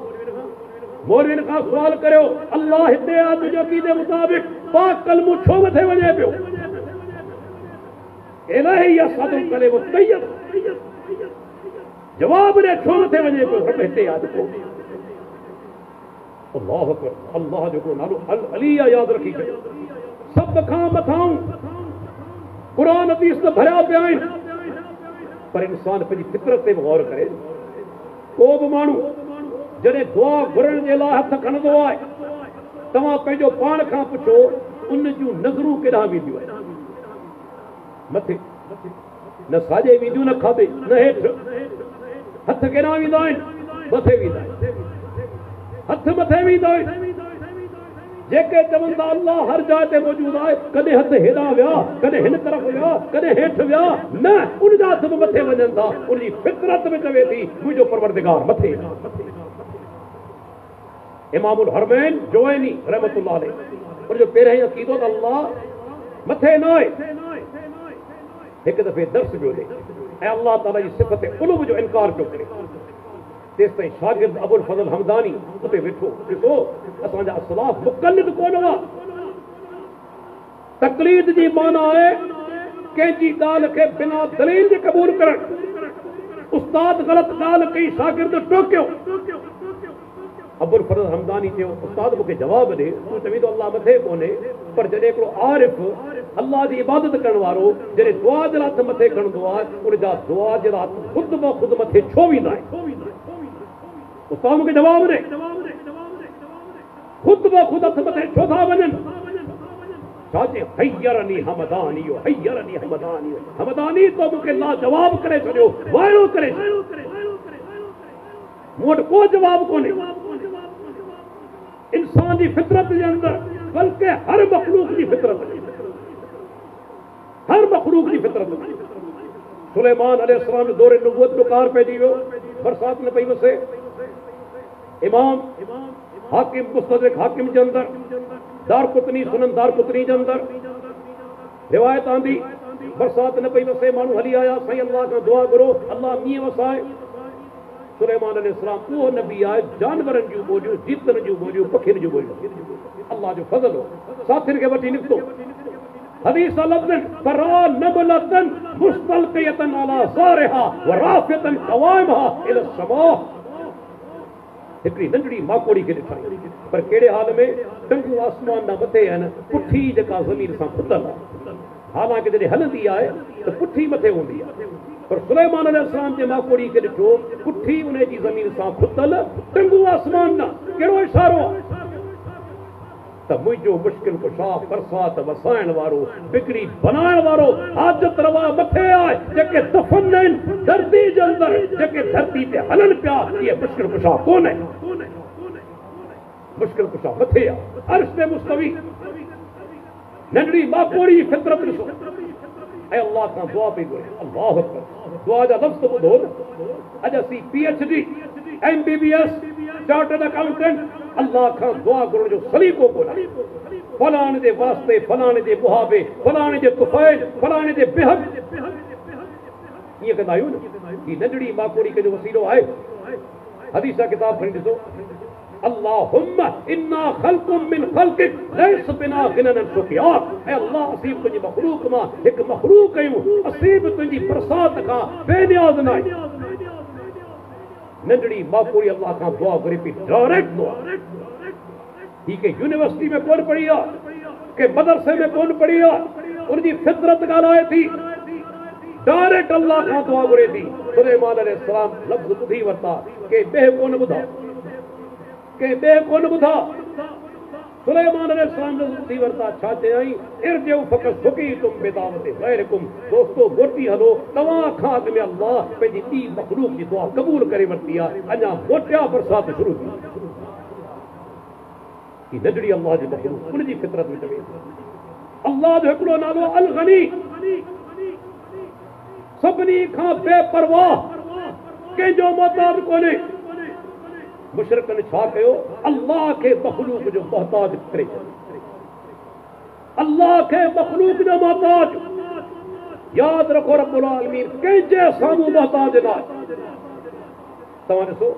मौलवी खां सुवाल करियो अल्लाह हिते आहे तुंहिंजे अक़ीदे मुताबिक़ पाक कलमो छो मथे वञे पियो इलैहि यसदुल कलिमु तय्यब जवाब ॾे छो मथे वञे पियो रब हिते आहे देखो अल्लाह अकबर अल्लाह जो नालो अल अली याद रखी छॾियो सब खां मथां क़ुरान हदीस त भरिया पिया आहिनि पर इंसान पंहिंजी फितरत ते गौर करे को बि माण्हू जॾहिं दुआ घुरण जे लाइ हथ खणंदो आहे तव्हां पंहिंजो पाण खां पुछो उन जूं नज़रूं केॾांहुं वेंदियूं आहिनि मथे न साॼे वेंदियूं न खाधे न हेठि हथ केॾांहुं वेंदा आहिनि मथे वेंदा आहिनि हथ मथे वेंदा आहिनि जेके चवनि था अल्लाह हर जाइ ते मौजूद आहे कॾहिं हथ हेॾां विया कॾहिं हिन तरफ़ विया कॾहिं हेठि विया न उन जा हथ बि मथे वञनि था उनजी फितरत में चवे थी मुंहिंजो परवरदिगार मथे इमामुल हरमैन जुवैनी रहमतुल्लाह अलैह उनजो पहिरियों ई अक़ीदो त अल्लाह मथे न आहे हिकु दफ़े दर्स पियो ॾे ऐं अल्लाह ताला जी सिफ़त उलूब जो इनकार पियो करे तेसि ताईं शागिर्द अबुल फज़ल हमदानी उते वेठो ॾिसो असांजा असलाफ मुक़ल्लिद कोन हुआ तक़लीद जी माना आहे कंहिंजी ॻाल्हि खे बिना दलील जे क़बूल करणु उस्ताद ग़लति ॻाल्हि कई शागिर्द टोकियो अबुल फज़ल हमदानी चयो उस्ताद मूंखे जवाब ॾे तूं चवीं थो अल्लाह मथे कोन्हे पर जॾहिं हिकिड़ो आरिफ़ अल्लाह जी इबादत करण वारो जॾहिं दुआ जे हथ मथे खणंदो आहे उन जा दुआ जे हथ ख़ुदि ब ख़ुदि मथे छो वेंदा आहिनि उस्ताद मूंखे जवाब ॾे ख़ुदि ब ख़ुदि हथ मथे छो था वञनि छा चए हयरनी हमदानी हयरनी हमदानी हमदानी तो मूंखे लाजवाब करे छॾियो वाइड़ो करे छॾियो मूं वटि को जवाब कोन्हे इंसान जी फितरत जे अंदर बल्कि हर मखलूक जी फितरत हर मखलूक जी फितरत सुलेमान अलैहिस्सलाम जो दौरे नबूवत जो कार पइजी वियो बरसात न पई वसे इमाम हाकिम मुस्तदरिक हाकिम जे अंदर दारकुतनी सुनन दारकुतनी जे अंदर रिवायत आंदी बरसात न पई वसे माण्हू हली आया साईं अल्लाह खां दुआ करो अल्लाह मींहुं वसाए सुलेमान अलैहिस्सलाम उहो नबी आहे जानवरनि जूं ॿोलियूं जीतनि जूं ॿोलियूं पखियुनि जूं ॿोलियूं अल्लाह जो फज़ल हो साथियुनि खे वठी निकितो हदीस लफ़्ज़न फरा नबलतन मुस्तलक़ियतन अला ज़ारिहा व राफ़ियतन क़वाइमहा इला समा हिकिड़ी नंढड़ी माकोड़ी खे ॾिठाई पर कहिड़े हाल में टंगू आसमान ॾांहुं मथे आहिनि पुठी जेका ज़मीन सां खुटल आहे हालांकि जॾहिं हलंदी आहे त पुठी मथे हूंदी आहे पर सुलेमान अलैहिस्सलाम जे माकोड़ी खे ॾिठो पुठी उन जी ज़मीन सां खुटल टंगू आसमान ॾांहुं कहिड़ो इशारो आहे त मुंहिंजो मुश्किल कुशा बरसात वसाइण वारो बिगड़ी बनाइण वारो हाजत रवा मथे आहे जेके दफ़न आहिनि धरती जे अंदरि जेके धरती ते हलनि पिया इहे मुश्किल कुशा कोन्हे मुश्किल कुशा मथे आहे अर्श ते मुस्तवी नंढड़ी माकोड़ी फितरत ॾिसो ऐं अल्लाह खां दुआ पई घुरे अल्लाह अकबर दुआ जा लफ़्ज़ ॿुधो न अॼु असीं PhD MBBS चार्टर्ड अकाउंटेंट अल्लाह खां दुआ घुरण जो सलीक़ो कोन्हे फलाणे जे वास्ते फलाणे जे मुहाबे फलाणे जे तुफ़ैल फलाणे जे बिहक ईअं कंदा आहियूं न ही नंढड़ी माकोड़ी जो वसीलो आहे हदीस किताब खणी ॾिसो अल्लाहुम्मा इन्ना खल्कुम मिन खल्किक लैस बिना गिनन सुकियाक। ऐ अल्लाह असीब तुंहिंजी मखलूक मां हिकु मखलूक आहियूं, असीब तुंहिंजी बरसात खां बेनियाज़ न आहियूं। नंढड़ी मापूरी अल्लाह खां दुआ करे पई, डायरेक्ट दुआ। ही के यूनिवर्सिटी में कौन पढ़ी आहे, के मदरसे में कौन पढ़ी आहे, उनजी फितरत ॻाल्हाए थी, डायरेक्ट अल्लाह खां दुआ घुरे थी। सुलेमान अलैहिस्सलाम लफ़्ज़ ॿुधी वरिता, के ॿिए कोन ॿुधा, के ॿिए कोन ॿुधा। सुलेमान अलैहिस्सलाम लफ़्ज़ ॿुधी वरिता, छा चयईं, इरजिउ फ़क़द सुक़ीतुम बिदावति ग़ैरिकुम। दोस्तो मोटी हलो, तव्हां खां अॻु में अल्लाह पंहिंजी ॿी मख़लूक जी दुआ क़बूल करे वरिती आहे, अञा मोटिया बरसात शुरू थी। ही नंढड़ी अल्लाह जी मख़लूक उनजी फितरत में चवे अल्लाह जो हिकिड़ो नालो अल गनी, सभिनी खां बेपरवाह, कंहिंजो मोहताज कोन्हे। मुशरिकनि छा कयो, अल्लाह खे मखलूक जो मोहताज करे छॾियो, अल्लाह खे मखलूक जो मोहताज। यादि रखो रब्बुल आलमीन कंहिंजे साम्हूं मोहताज न आहे। तव्हां ॾिसो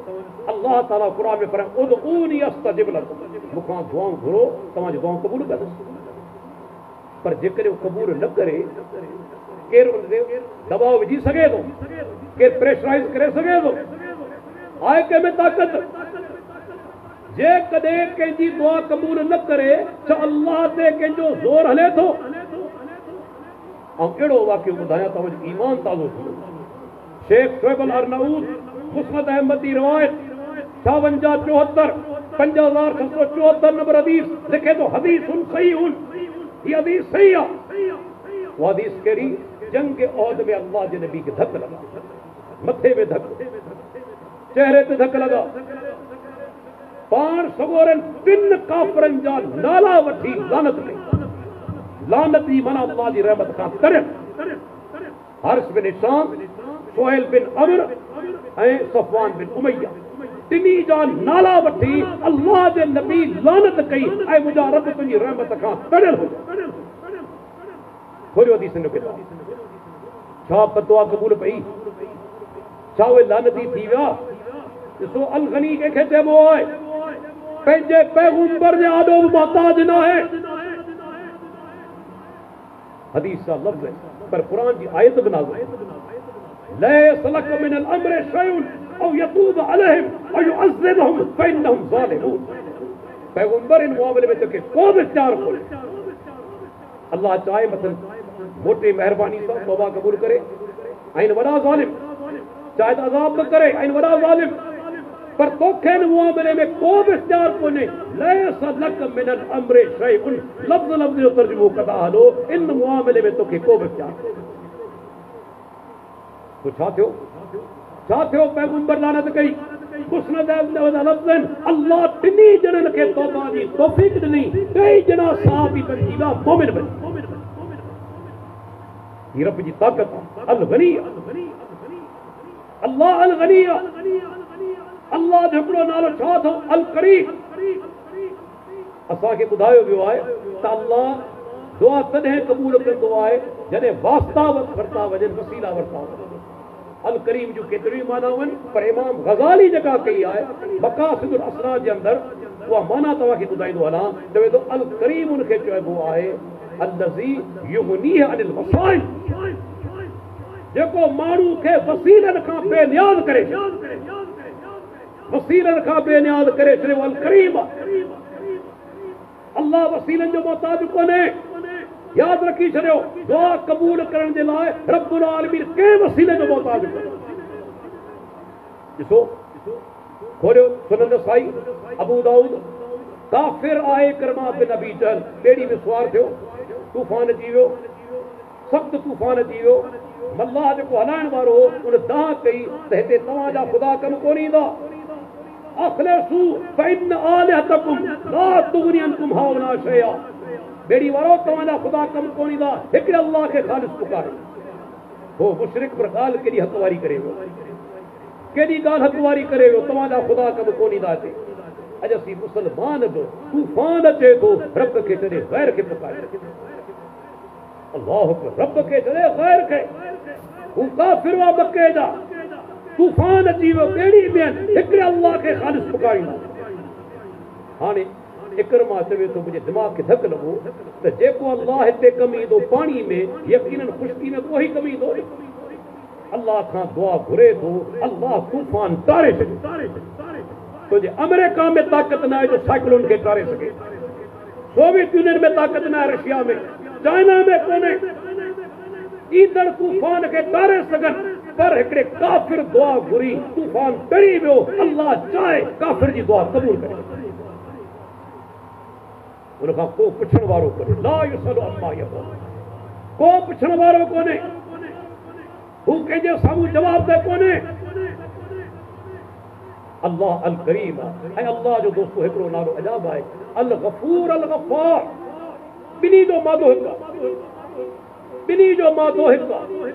अल्लाह ताला क़ुरान में फरमाए, उदऊनी अस्तजिब लकुम, मूंखां दुआऊं घुरो, तव्हांजी दुआऊं क़बूल कंदुसि। पर जेकॾहिं क़बूल न करे, केरु उन ते दबाव विझी सघे थो, केरु प्रेशराइज़ करे सघे थो, आहे कंहिंमें ताक़त। जेकॾहिं कंहिंजी दुआ क़बूल न करे, छा अल्लाह ते कंहिंजो ज़ोर हले थो? ऐं कहिड़ो वाक़ियो ॿुधायां तव्हांजो ईमान ताज़ो थी। शेख शुएब अल अरनऊद मुस्नद अहमद जी रिवायत 5274 5674 नंबर हदीस लिखे तो हदीसुन सहीहुन, ये हदीस सही है। वो हदीस कहिड़ी, जंग ओहद में अल्लाह जे नबी खे धक लगा, मथे में धक, चेहरे ते धक लगा, पाण सगोरन 3 काफ़रनि जा नाला वठी लानत कई। लानत जी माना अल्लाह जी रहमत खां तरफ। हर्ष बिन हिशाम, सुहैल बिन अमर ऐं सफ़वान बिन उमैया, टिनी जा नाला वठी अल्लाह जे नबी लानत कई ऐं मुंहिंजा रब तुंहिंजी रहमत खां तड़ियल हो। खोलियो हदीस जो किताब, छा दुआ क़बूल पई, छा उहे लानती थी विया? ॾिसो अल गनी कंहिंखे चइबो आहे, पंहिंजे पैगंबर जे आॾो बि मोहताज न आहे। हदीस जा लफ़्ज़ पर क़ुरान जी आयत बि नाज़िल आहे, लैस लक मिनल अम्रि शैउन औ यतूब अलैहिम औ युअज़्ज़िबहुम फइन्नहुम ज़ालिमून। पैगंबर इन मामले में तोखे को बि इख्तियार कोन्हे। अल्लाह चाहे मसलन मोटी मेहरबानी सां तौबा क़बूल करे, ऐं वॾा ज़ालिम चाहे त अज़ाब न करे, ऐं वॾा ज़ालिम, पर तोखे इन मामले में को बि इख्तियार कोन्हे। लैस लक मिनल अम्रि शैउन, लफ़्ज़ लफ़्ज़ जो तर्जुमो कंदा हलो, इन मामले में तोखे को बि इख्तियार कोन्हे। तो छा थियो? पैगंबर लानत कई। मुस्नद लफ़्ज़न अल्लाह टिनी ॼणनि खे तौबा जी तौफ़ीक़ ॾिनी, 2 ॼणा सहाबी बची विया, मोमिन बची। ही रब जी ताक़त अल गनी, अल्लाह अल गनी। अल्लाह जो हिकिड़ो नालो छा अथव? अल करीम। असांखे ॿुधायो वियो आहे त अल्लाह दुआ तॾहिं क़बूल कंदो आहे जॾहिं वास्ता वरिता वञनि, वसीला वरिता वञनि। अल करीम जूं केतिरियूं मानाऊं आहिनि, पर इमाम गज़ाली जेका कई आहे मक़ासिदुल असरार जे अंदरि, उहा माना तव्हांखे ॿुधाईंदो हलां। चवे थो अल करीम उनखे चइबो आहे अल्लज़ी युग़नीह अनिल वसाइल, जेको माण्हू खे वसीलनि खां बेनियाज़ करे, वसीलनि खां बेनियाज़ करे छॾियो। अल करीम अल्लाह वसीलनि जो मोहताज कोन्हे। यादि रखी छॾियो, दुआ क़बूल करण जे लाइ रब्बुल आलमीन कंहिं वसीले जो मोहताज कोन्हे। ॾिसो खोलियो सुनन नसाई, अबू दाऊद, काफ़िर आहे इकरमा बिन अबी जहल, ॿेड़ी में सुवार थियो, तूफ़ान अची वियो, सख़्तु तूफ़ान अची वियो। मल्लाह जेको हलाइण वारो हो उन दाह कई त हिते तव्हांजा ख़ुदा कमु कोन ईंदा। अख़लिसू फ़इन आलिहतकुम ला तुग़नी अनकुम हाउना शैआ, बेड़ी वारो तव्हांजा ख़ुदा कमु कोन ईंदा, हिकिड़े अल्लाह खे ख़ालिस पुकारे। हो मुशरिक पर ॻाल्हि केॾी हक़वारी करे वियो, केॾी ॻाल्हि हक़वारी करे वियो, तव्हांजा ख़ुदा कमु कोन ईंदा हिते। अॼु असीं मुस्लमान बि तूफ़ान अचे थो, रब खे छॾे ग़ैर खे पुकारे। अल्लाह रब खे छॾे ग़ैर खे, हू काफ़िर हुआ मके जा, तूफ़ान अची वियो, ॿेड़ी में हिकिड़े अल्लाह खे ख़ालिस पुकारींदा। हाणे इकरमा चवे तो मुझे दिमाग खे धक लॻो त जेको अल्लाह हिते कमी ईंदो पाणी में यकीनन खुश्की में कोई कमी ईंदो अल्लाह खां दुआ घुरे थो अल्लाह तूफान तारे छॾे तो जे अमेरिका में ताक़त न आहे जो साइक्लोन खे तारे सघे सोवियत यूनियन में ताक़त न आहे रशिया में चाइना में कोन्हे ईंदड़ तूफान खे तारे सघनि पर हिकिड़े काफ़िर दुआ घुरी तूफान टरी वियो अल्लाह चाहे काफ़िर जी दुआ क़बूल करे उनखां को पुछण वारो कोन्हे ला युसअलु अम्मा यफ़अलु को पुछण वारो कोन्हे हू कंहिंजे साम्हूं जवाब दे कोन्हे अल्लाह अल करीम ऐं अल्लाह जो दोस्तो हिकिड़ो नालो अजाब आहे अल गफूर अल गफ़ार ॿिन्ही जो मादो हिकु आहे ॿिन्ही जो मादो हिकु आहे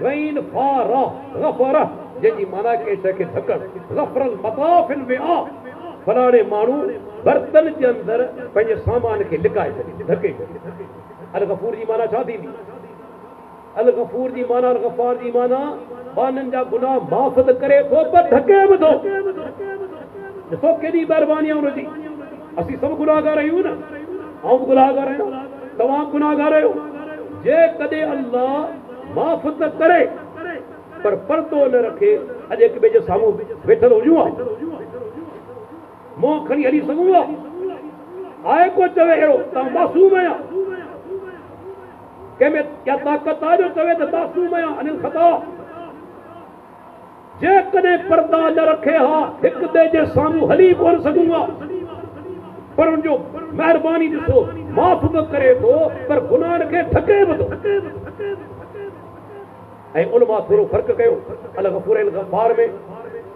गैन फारा गफरा जंहिंजी माना कंहिं शइ खे ढकणु गफरल मताफिल विआ फलाणे माण्हू बर्तन जे अंदरि पंहिंजे सामान खे लिकाए छॾे ढके छॾे अल गफूर जी माना छा थींदी अल गफूर जी माना अल गफ़ार जी माना बाननि जा गुनाह माफ़ त करे थो पर ढके बि थो ॾिसो केॾी महिरबानी आहे हुनजी असीं सभु गुनाहगार आहियूं न आउं बि गुनाहगार आहियां तव्हां गुनाहगार आहियो जे कॾहिं अल्लाह माफ़ त करे पर पर्दो न रखे अॼु हिक ॿिए जे साम्हूं वेठल हुजूं मुंहुं खणी हली सघूं आहे को चवे अहिड़ो तव्हां मासूम आहियां कंहिंमें क्या ताक़त आहे जो चवे त मासूम आहियां अनिल ख़ता जेकॾहिं पर्दा न रखे हा हिक ॿिए जे साम्हूं हली कोन सघूं पर उनजो महिरबानी ॾिसो माफ़ बि करे थो पर गुनाह खे ढके बि थो ऐं उन मां थोरो फ़र्क़ु कयो अल गफूर अल गफ़ार में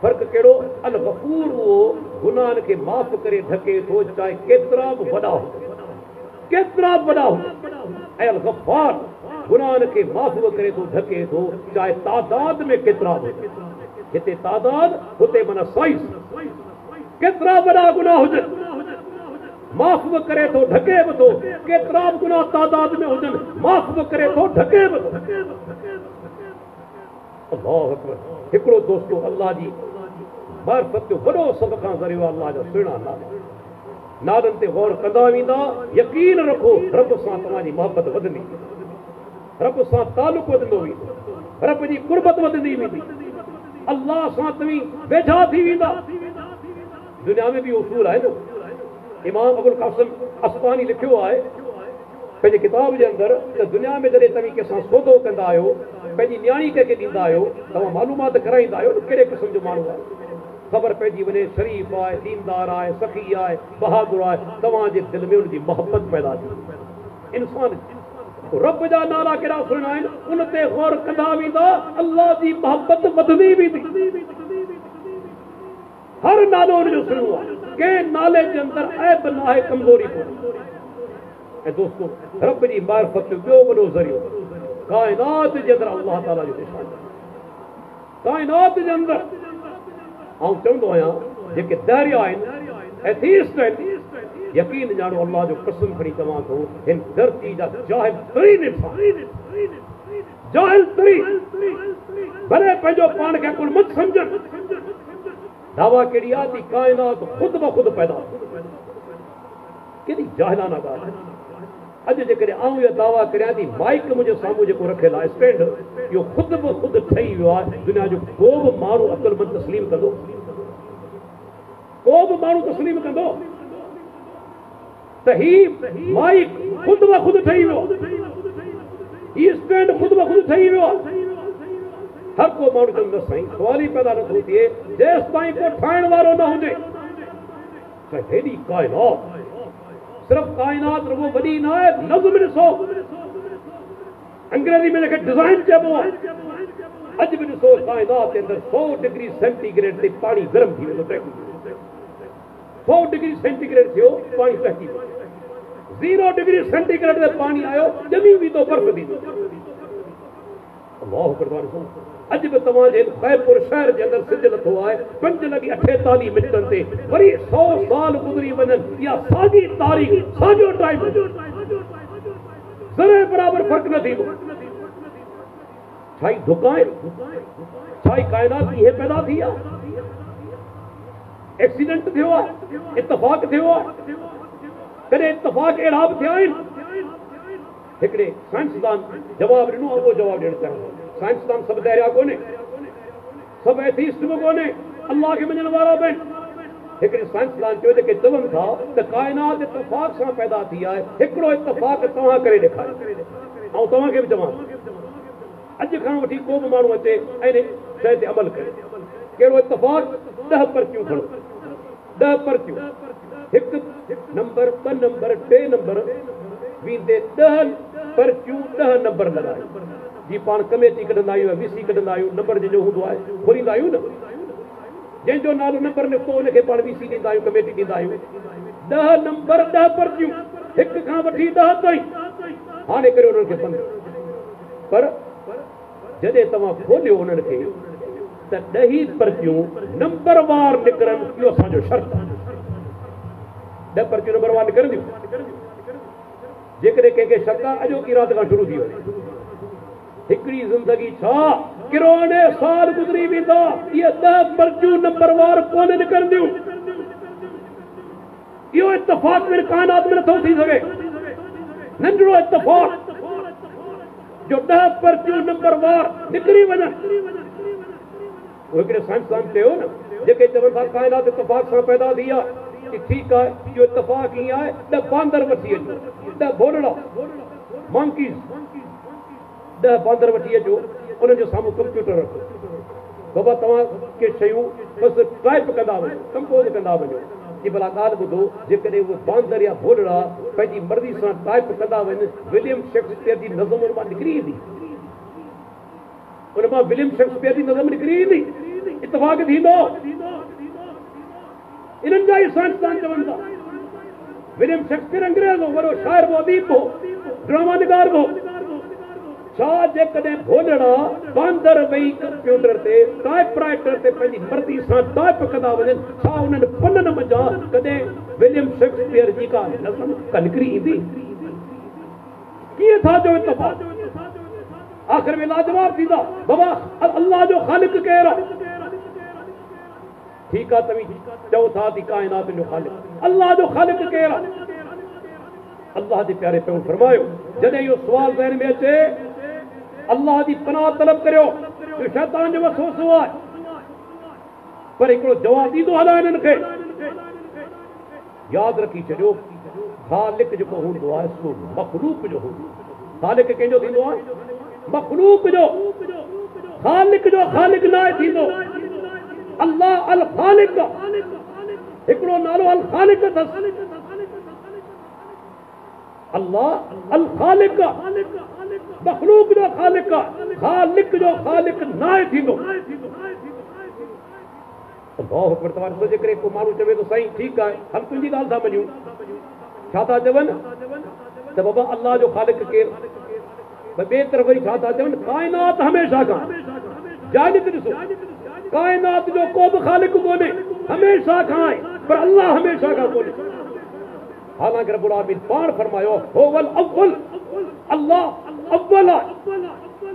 फ़र्क़ु कहिड़ो अल गफूर उहो गुनाह खे माफ़ करे ढके थो चाहे केतिरा बि वॾा हो ऐं अल गफ़ार गुनाह खे माफ़ बि करे थो ढके थो चाहे तादाद में केतिरा बि हिते तादाद हुते माना साइज़ केतिरा वॾा गुनाह हुजनि माफ़ बि करे थो ढके बि थो केतिरा बि गुनाह तादाद में हुजनि माफ़ बि करे थो ढके बि थो अल्लाह अकबर हिकिड़ो दोस्तो अल्लाह जी मारिफत जो वॾो सभ खां ज़रियो अल्लाह जा सुहिणा नाला नालनि ते गौर कंदा वेंदा यकीन रखो रब सां तव्हांजी मोहबत वधंदी रब सां तालुक वधंदो वेंदो रब जी कुर्बत वधंदी वेंदी अल्लाह सां तव्हीं वेझा थी वेंदा दुनिया में बि उसूल आहे न इमाम अबुल कासिम अस्बानी लिखियो आहे पंहिंजे किताब जे अंदरि त दुनिया में जॾहिं तव्हीं कंहिंसां सौदो कंदा आहियो पंहिंजी न्याणी कंहिंखे ॾींदा आहियो तव्हां मालूमात कराईंदा आहियो न कहिड़े क़िस्म जो माण्हू आहे ख़बर पइजी वञे शरीफ़ आहे दीनदार आहे सखी आहे बहादुर आहे तव्हांजे दिलि में उनजी मोहबत पैदा थी इंसान रब जा नाला कहिड़ा सुहिणा आहिनि उन ते गौर कंदा वेंदा अल्लाह जी मोहबत वधंदी वेंदी हर नालो उनजो सुहिणो आहे कंहिं नाले जे अंदरि ऐब न आहे कमज़ोरी कोन्हे ऐं दोस्तो रब जी मारिफत जो ॿियो वॾो ज़रियो काइनात जे अंदरि अल्लाह ताला जो निशान काइनात जे अंदरि आउं चवंदो आहियां जेके दरिया आहिनि एथीस्ट आहिनि यकीन ॼाणो अल्लाह जो कसम खणी चवां थो हिन धरती जा जाहिल तरीन इंसान जाहिल तरीन भले पंहिंजो पाण खे कुल मत सम्झनि दावा कहिड़ी आहे त काइनात ख़ुदि ब ख़ुदि पैदा केॾी जाहिलाना ॻाल्हि अॼु जेकॾहिं आऊं इहो दावा करियां थी माइक मुंहिंजे साम्हूं जेको रखियलु आहे स्टैंड इहो ख़ुदि ब ख़ुदि ठही वियो आहे दुनिया जो को बि माण्हू अकुलमंद तस्लीम कंदो को बि माण्हू तस्लीम कंदो त ही माइक ख़ुदि ब ख़ुदि ठही वियो ही स्टैंड ख़ुदि ब ख़ुदि ठही वियो आहे हर को माण्हू चवंदो साईं सवाल ई पैदा नथो थिए जेसि ताईं को ठाहिण वारो न हुजे त हेॾी काइनात सिर्फ काइनात रुगो वॾी न आहे नज़्म ॾिसो अंग्रेजी में जंहिंखे डिज़ाइन चइबो आहे अॼु बि ॾिसो काइनात जे अंदरि 100 डिग्री सेंटीग्रेड ते पाणी गरम थी वेंदो 100 डिग्री सेंटीग्रेड थियो पाणी टहिकी वेंदो 0 डिग्री सेंटीग्रेड ते पाणी आयो ॼमी वेंदो बर्फ़ थींदो अल्लाह अकबर अॼु बि तव्हांजे ख़ैरपुर शहर जे अंदरि सिज लथो आहे 5:48 मिंटनि ते वरी 100 साल गुज़री वञनि इहा साॻी तारीख़ साॻियो टाइम ज़रे बराबरि फ़र्क़ु न थींदो छा ई दुकान छा ई काइनात इहे पैदा थी आहे एक्सीडेंट थियो आहे, इत्तफ़ाक़ थियो आहे, कॾहिं इत्तफ़ाक़ अहिड़ा बि थिया आहिनि। हिकिड़े साइंसदान जवाबु ॾिनो, उहो जवाबु ॾियणु चाहियां। साइंसदान सभु दायरा कोन्हे, सभु एथीस्ट बि कोन्हे, अल्लाह खे मञण वारा बि आहिनि। हिकिड़े साइंसदान चयो जेके चवनि था त काइनात इत्तफ़ाक़ सां पैदा थी आहे, हिकिड़ो इत्तफ़ाक़ तव्हां करे ॾेखारियो। ऐं तव्हांखे बि चवां, अॼु खां वठी को बि माण्हू अचे ऐं इन शइ ते अमल करे। कहिड़ो इत्तफ़ाक़? 10 पर्चियूं खणो, 10 पर्चियूं, 1 नंबर, 2 नंबर, 3 नंबर, वींदे 10 पर्चियूं, 10 नंबर लॻायो। जी पाण कमेटी कढंदा आहियूं, VC कढंदा आहियूं, नंबर जंहिंजो हूंदो आहे खोलींदा आहियूं न, जंहिंजो नालो नंबर निकितो उनखे पाण VC ॾींदा आहियूं, कमेटी ॾींदा आहियूं। 10 नंबर, 10 पर्चियूं, 1 खां वठी 10 ताईं। हाणे करे उन्हनि खे बंदि, पर जॾहिं तव्हां खोलियो उन्हनि खे त 10 पर्चियूं नंबरवार निकिरनि, इहो असांजो शर्त आहे। 10 पर्चियूं नंबरवार निकिरंदियूं। जेकॾहिं कंहिंखे शक आहे, अॼोकी राति खां शुरू थी वञे। हिकिड़ी ज़िंदगी छा किरोने साल गुज़री वेंदा, इहे 10 पर्चियूं नंबरवार कोन निकिरंदियूं। इहो इत्तफ़ाक़ में काइनात में नथो थी सघे। नंढड़ो इत्तफ़ाक़ जो 10 पर्चियूं नंबरवार निकिरी वञनि। हिकिड़े साइंसदान चयो न, जेके चवनि था काइनात इत्तफ़ाक़ सां पैदा थी आहे, कि ठीकु आहे, इहो इत्तफ़ाक़ ईअं आहे, 10 बांदर वठी अचो, 10 भोलड़ा मंकीज़, 10 बांदर वठी अचो, उन्हनि जे साम्हूं कंप्यूटर रखो। बाबा तव्हां के शयूं बसि टाइप कंदा वञो, कंपोज़ कंदा वञो। कि भला ॻाल्हि ॿुधो, जेकॾहिं उहे बांदर या भोलड़ा पंहिंजी मर्ज़ी सां टाइप कंदा वञनि, विलियम शेक्सपियर जी नज़म उन मां निकिरी ईंदी, उन मां विलियम शेक्सपियर जी नज़म निकिरी ईंदी। इत्तफ़ाक़ थींदो। इन्हनि जा ई साइंसदान चवनि था। विलियम शेक्सपियर अंग्रेज़ हो, वॾो शाइर हो, अदीब हो, ड्रामा निगार हो। छा जेकॾहिं भोलड़ा बांदर वेही कंप्यूटर ते टाइपराइटर ते पंहिंजी मर्ज़ी सां टाइप कंदा वञनि, छा उन्हनि पननि मंझां कॾहिं विलियम शेक्सपियर जी का नज़म का निकिरी ईंदी? कीअं था जो इत्तफ़ाक़? आख़िर में लाजवाब थींदा, बाबा अल्लाह जो ख़ालिक़ केरु आहे? ठीकु आहे, तव्हीं चओ था त काइनात जो ख़ालिक़, अल्लाह जो ख़ालिक़ केरु आहे? अल्लाह जे प्यारे पियो फरमायो, जॾहिं इहो सुवाल ज़हन में अचे, अल्लाह जी पनाह तलब करियो। इहो शैतान जो वसवसो आहे, पर हिकिड़ो जवाबु ॾींदो हलां हिननि खे। यादि रखी छॾियो, ख़ालिक़ जेको हूंदो आहे सो मख़लूक़ जो हूंदो आहे। ख़ालिक़ कंहिंजो थींदो आहे? मख़लूक़ जो। ख़ालिक़ जो ख़ालिक़ न आहे थींदो। अल्लाह अल ख़ालिक़, हिकिड़ो नालो अल ख़ालिक़ अथसि। अल्लाह अल ख़ालिक़, मख़लूक़ जो ख़ालिक़, ख़ालिक़ जो ख़ालिक़ न आहे थींदो। अल्लाहु अकबर। तव्हां ॾिसो, जेकॾहिं को माण्हू चवे थो साईं ठीकु आहे, हल तुंहिंजी ॻाल्हि था मञूं, छा था चवनि त बाबा अल्लाह जो ख़ालिक़ केरु? ॿिए तरफ़ वरी छा था चवनि? काइनात हमेशह खां। जाइज़ ॾिसो, काइनात जो को बि ख़ालिक़ कोन्हे, हमेशह खां आहे, पर अल्लाह हमेशह खां कोन्हे। हालांकि रब्बुल आलमीन पाण फरमायो, हुवल अव्वल, अल्लाह अव्वल आहे,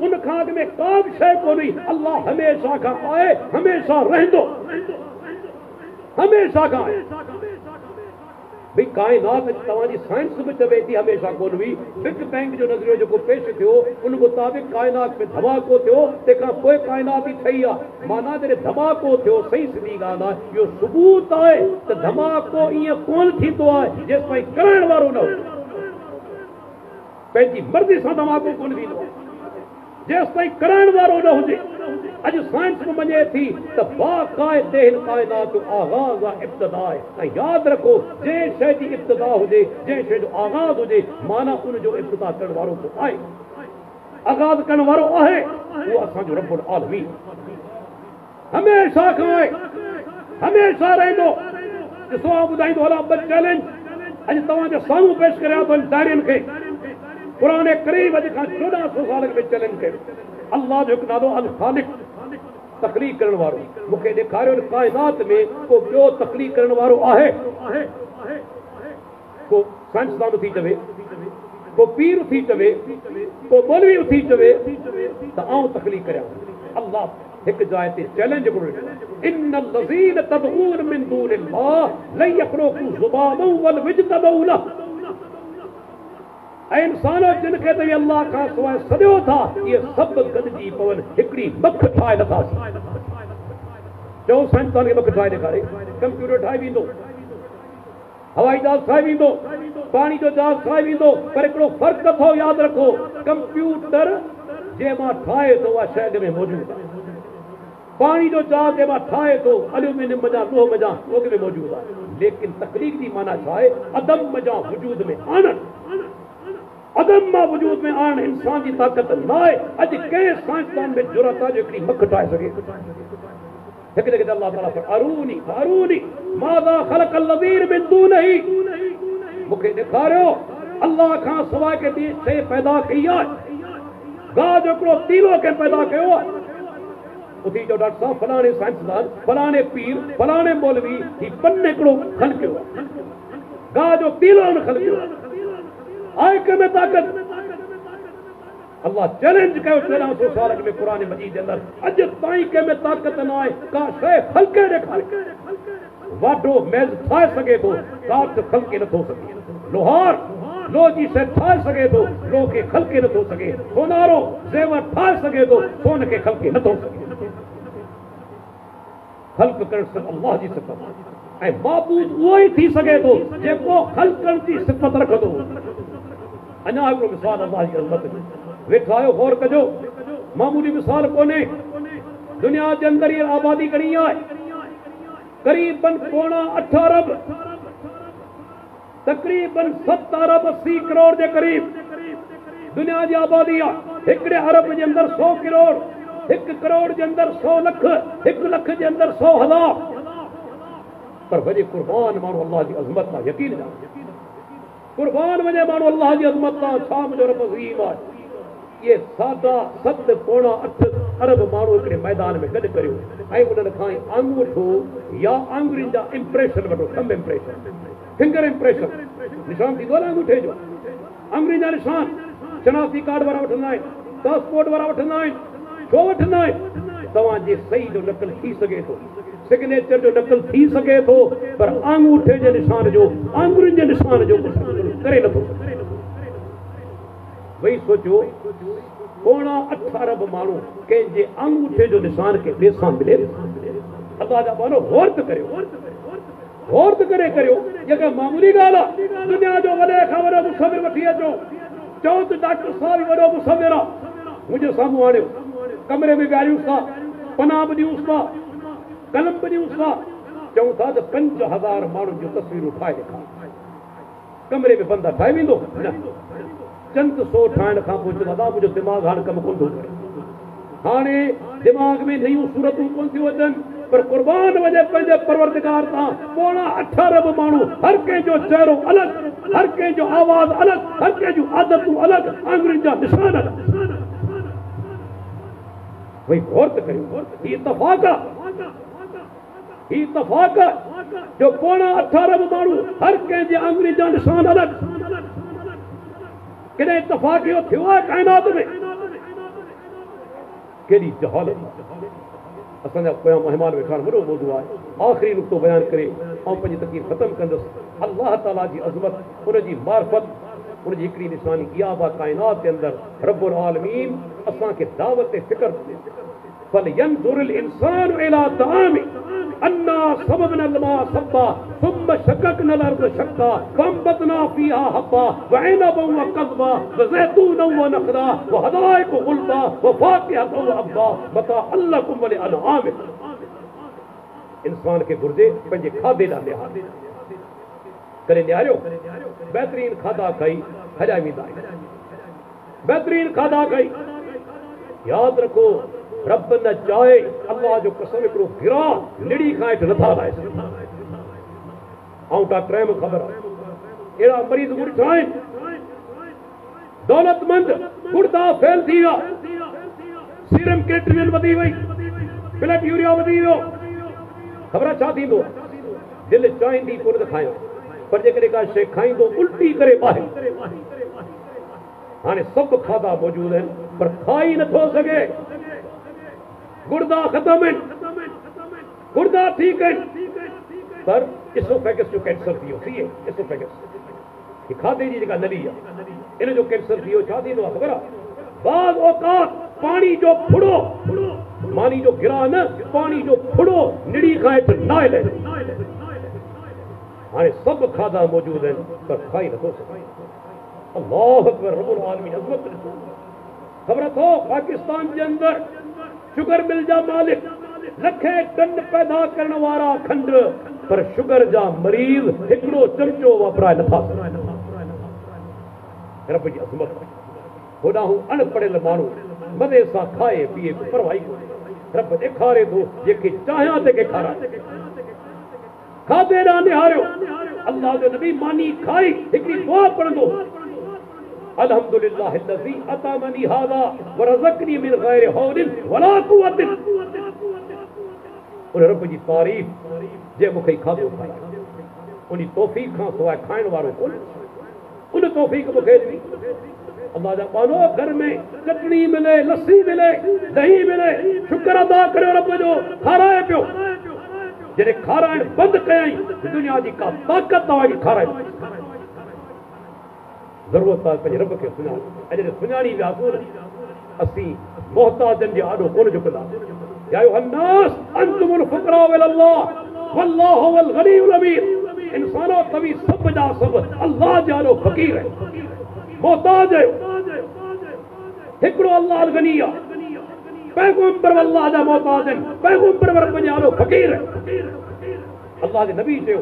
उन खां अॻु में का बि शइ कोन हुई। अल्लाह हमेशह खां आहे, हमेशह रहंदो, हमेशह खां आहे। भई काइनात तव्हांजी साइंस बि चवे थी हमेशह कोन हुई। बिग बैंग जो नज़रियो जेको पेश थियो, उन मुताबिक़ काइनात में धमाको थियो, तंहिंखां पोइ काइनात ई ठही आहे। माना जॾहिं धमाको थियो, सही सिधी ॻाल्हि आहे, इहो सबूत आहे त धमाको ईअं कोन थींदो आहे जेसि ताईं करण वारो न हुजे। पंहिंजी मर्ज़ी सां धमाको कोन थींदो आहे जेसि ताईं करण वारो न हुजे। अॼु साइंस बि मञे थी त बाक़ाइदे हिन काइनात जो आगाज़ आहे, इब्तिदा आहे। ऐं यादि रखो, जंहिं शइ जी इब्तिदा हुजे, जंहिं शइ जो आगाज़ हुजे, माना उनजो इब्तिदा करण वारो को आहे, आगाज़ करण वारो आहे, उहो असांजो रब्बुल आलमीन हमेशह खां आहे, हमेशह रहंदो। ॾिसो, आउं ॿुधाईंदो हलां ॿ चैलेंज अॼु तव्हांजे साम्हूं पेश करियां थो दारियुनि खे। क़ुरान करीम अॼु खां 1400 साल में चैलेंज कयो। अल्लाह जो हिकु नालो अल ख़ालिक़, तख़लीक़ करण वारो। मूंखे ॾेखारियो काइनात में को ॿियो तख़लीक़ करण वारो आहे? को साइंसदान थी चवे, को पीर थी चवे, को मौलवी थी चवे त आउं तख़लीक़ करियां। अल्लाह एक जाए ते चैलेंज करो इन्नल लज़ीन तदऊन मिन दूनिल्लाह ला यखलुकू ज़ुबाबन वल यजतबू लह ऐं इंसानो जिनखे त अल्लाह खां सवाइ सॼो था इहे सभु गॾिजी पवन हिकिड़ी मख ठाहे नथा चओ साइंसदान खे मख ठाहे ॾेखारे कंप्यूटर ठाहे वेंदो हवाई जहाज ठाहे वेंदो पाणी जो जहाज ठाहे वेंदो पर हिकिड़ो फ़र्क़ु अथव यादि रखो कंप्यूटर जे मां ठाहे थो उहा शइ में मौजूदु आहे पाणी जो जहाज जे मां ठाहे थो एल्यूमिनियम मज़ा लोह मज़ा उहो में मौजूदु आहे लेकिन तकलीफ़ जी माना छा आहे अदम मज़ा वजूद में आणनि अदम मां वजूद में आणण इंसान जी ताक़त न आहे अॼु कंहिं साइंसदान में ज़रूरत आहे जो हिकिड़ी मख ठाहे सघे हिकु जॻह ते अल्लाह ताला अरूनी अरूनी माज़ा ख़लक़ल लज़ीन मिन दूनिही मूंखे ॾेखारियो अल्लाह खां सवाइ के ॿी शइ पैदा कई आहे गाह जो हिकिड़ो तीलो कंहिं पैदा कयो आहे उथी जो डॉक्टर साहब फलाणे साइंसदान फलाणे पीर फलाणे मौलवी ही पन हिकिड़ो खलकियो आहे गाह जो तीलो हुन खलकियो आहे कंहिं में ताक़त अल्लाह चैलेंज कयो 1300 साल में कुरान मजीद जे अंदर अॼु ताईं कंहिं में ताक़त न आहे का शइ खलके ॾेखारे वाढो मेज़ ठाहे सघे थो काठ खलके नथो सघे लोहार लोह जी शइ ठाहे सघे थो लोह खे खलके नथो सघे सोनारो ज़ेवर ठाहे सघे थो सोन खे खलके नथो सघे ख़ल्क़ करण सिर्फ़ु अल्लाह जी सिफ़त ऐं माबूद उहो ई थी सघे थो जेको ख़ल्क़नि जी सिफ़त रखंदो अञा हिकिड़ो मिसाल अल्लाह जी अज़मत वेठा आहियो गौर कजो मामूली मिसाल कोन्हे दुनिया जे अंदर ये आबादी घणी आहे करीबन 8 अरब तकरीबन 7 अरब 80 करोड़ जे करीब दुनिया जी आबादी आहे हिकिड़े अरब जे अंदर 100 करोड़ 1 करोड़ जे अंदर 100 लख 1 लख जे अंदर 100 हज़ार पर वञे कुर्बान माण्हू अल्लाह जी अज़मत तां यकीन कुर्बान वञे माण्हू अल्लाह जी अज़मत तां छा मुंहिंजो रब अज़ीम आहे ये 7.8 अरब माण्हू हिकिड़े मैदान में गॾु करियो ऐं उन्हनि खां आंगूठो या आंगुरियुनि जा इम्प्रेशन वठो थंब इम्प्रेशन फिंगर इम्प्रेशन निशान थींदो आहे न अंगूठे जो आंगुरियुनि जा निशान शनाख़्ती कार्ड वारा वठंदा आहिनि पासपोर्ट वारा वठंदा आहिनि छो वठंदा आहिनि तव्हांजे सही जो नकल थी सघे थो सिग्नेचर जो नकल थी सघे थो पर आंगूठे जे निशान जो आंगुरियुनि जे निशान जो करे नथो वही सोचो 8 अरब माण्हू कंहिंजे अंगूठे जो निशान के ॿिए सां मिले अल्लाह जा माण्हू गौर त करे करियो जेका मामूली ॻाल्हि आहे दुनिया जो वॾे खां वॾो मुसविर वठी अचो चओ त डॉक्टर साहब वॾो मुसविर आहे मुंहिंजे साम्हूं आणियो कमरे में ॻाल्हियूं था पनाह बि ॾियूंसि था कलम बि ॾियूंसि था चऊं था त 5000 माण्हुनि जूं तस्वीरूं ठाहे ॾेखार कमरे में बंदा ठाहे वेंदो न चंद 100 ठाहिण खां पोइ चवंदा मुंहिंजो दिमाग़ हाणे कमु कोन थो करे हाणे दिमाग़ में नयूं सूरतूं कोन थियूं अचनि पर कुर्बान वञे पंहिंजे परवरदिगार तां 8 अरब माण्हू हर कंहिंजो चहिरो अलॻि हर कंहिंजो आवाज़ अलॻि हर कंहिंजूं आदतूं अलॻि आंगुरियुनि जा निशान अलॻि भई गौर त करियो ही इत्तफ़ाक़ आहे जो 8 अरब माण्हू हर कंहिंजे आंगुरियुनि जा निशान अलॻि कॾहिं इत्तफ़ाक़ इहो थियो आहे काइनात में केॾी जहालत असांजा पोयां महिमान वेठा वॾो मौज़ू आहे आख़िरी नुक़्तो बयानु करे ऐं पंहिंजी तकलीफ़ ख़तमु कंदुसि अल्लाह ताला जी अज़मत उनजी मार्फत उनजी हिकिड़ी निशानी इहा बि काइनात जे अंदरि रब्बुल आलमीन असांखे दावत फ़िक्र فلينظر الانسان الى طعامه انا صببنا الماء صبا ثم شققنا الارض شقا فانبتنا فيها حبا وعنبا وقضبا وزيتونا ونخلا وحدائق غلبا وفاكهة وابا متاعا لكم ولانعامكم इंसान खे घुर्जे पंहिंजे खाधे ॾांहुं निहारे करे निहारियो बहितरीन खाधा खाई हजाए वेंदा आहिनि बहितरीन खाधा खाई यादि रखो रब न चाहे अल्लाह जो कसम हिकिड़ो गिरा निड़ी खां हेठि नथा लाहे ऐं डॉक्टर में ख़बर आहे अहिड़ा मरीज़ ॾिठा आहिनि दौलतमंद गुर्दा फेल थी विया सीरम क्रिएटिनिन वधी वई ब्लड यूरिया वधी वियो ख़बर छा थींदो दिलि चाहींदी कोन त खायां पर जेकॾहिं का शइ खाईंदो उल्टी करे ॿाहिरि हाणे सभु खाधा मौजूद आहिनि पर खाई नथो सघे गुर्दा खत्म है, गुर्दा ठीक है, पर इसोफेगस जो कैंसर थी थी इसोफेगस ये खाधे जी जगह नली है, इन जो कैंसर थी छा थी ख़बर आहे बाज़ औक़ात पानी जो फुड़ो मानी जो गिरा न पानी जो फुड़ो निड़ी खां हेठि नाहे लहे हाणे सभु खाधा मौजूद आहिनि पर खाई नथो सघे। अल्लाहु अकबर रब्बुल आलमीन अज़मत ॾिसो। ख़बर अथव पाकिस्तान जे अंदरि शुगर मिल जा मालिक लखे टन पैदा करण वारा खंड पर शुगर जा मरीज़ हिकिड़ो चमचो वापराए नथा सघनि। रब जी अज़मत होॾां अनपढ़ियल माण्हू मज़े सां खाए पीए परवाही रब ॾेखारे थो जेके चाहियां ते खाराए खाधे ॾांहुं निहारियो। अल्लाह जो नबी मानी खाई हिकिड़ी दुआ पढ़ंदो अल्हम्दुलिल्लाह अल्लज़ी अतामनी हाज़ा व रज़क़नी मिन ग़ैरि हौलिन वला क़ुव्वतिन। उन रब जी तारीफ़ जे मूंखे खाधो खारायो उन तौफ़ीक़ खां सवाइ खाइण वारो कोन्हे। उन तौफ़ीक़ मूंखे ॾिनी। अल्लाह जा पानो घर में चटनी मिले लस्सी मिले दही मिले शुक्र अदा करियो रब जो खाराए पियो। जॾहिं खाराइण बंदि कयई दुनिया जी का ताक़त तव्हांखे खाराए ज़रूरत आहे पंहिंजे रब खे सुञाण। ऐं जॾहिं सुञाणी वियासीं असीं मोहताजनि जे आॾो कोन झुकंदासीं। या अय्युहन्नास अंतुमुल फुक़राउ इलल्लाह वल्लाहु हुवल गनियुल हमीद। इंसानो तव्हीं सभु जा सभु अल्लाह जे आॾो फ़क़ीर आहियो मोहताज आहियो। हिकिड़ो अल्लाह गनी आहे पैगंबर अल्लाह जा मोहताज आहिनि पैगंबर रब जे आॾो फ़क़ीर आहिनि। अल्लाह जे नबी चयो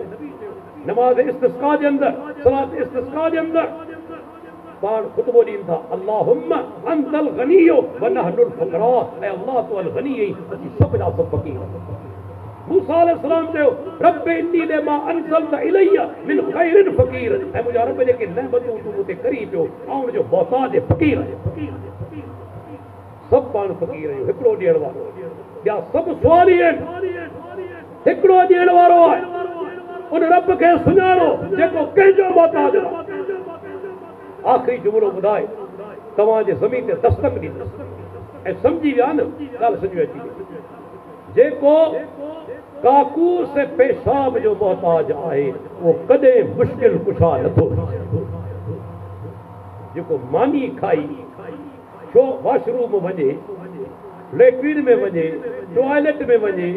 नमाज़ इस्तिस्का जे अंदरि सलात इस्तिस्का जे अंदरि पाण ख़ुतबो ॾींदा था अल्लाहुम्मा अंतल गनियो व नहनुल फुक़रा। ऐं अल्लाह तू अल गनी आहीं असीं सभु जा सभु फ़क़ीर आहियूं। मूसा अलैहिस्सलाम चयो रब इन्नी लिमा अंज़लत इलैया मिन ख़ैरिन फ़क़ीर। ऐं मुंहिंजा रब जेके नेमतूं तूं मूं ते करी पियो ऐं उनजो मोहताज फ़क़ीर आहियां। सभु पाण फ़क़ीर आहियूं। हिकिड़ो ॾियण वारो ॿिया सभु सुवाली आहिनि हिकिड़ो ॾियण वारो आहे। उन रब खे सुञाणो जेको कंहिंजो मोहताज आहे। आख़िरी जुमिलो ॿुधाए तव्हांजे ज़मीन ते दस्तक ॾींदुसि ऐं सम्झी विया न ॻाल्हि सॼी अची वई। जेको काकूस पेशाब जो मोहताज आहे उहो कॾहिं मुश्किल कुशा नथो थी। जेको मानी खाई छो वॉशरूम वञे लेट्रिन में वञे टॉयलेट में वञे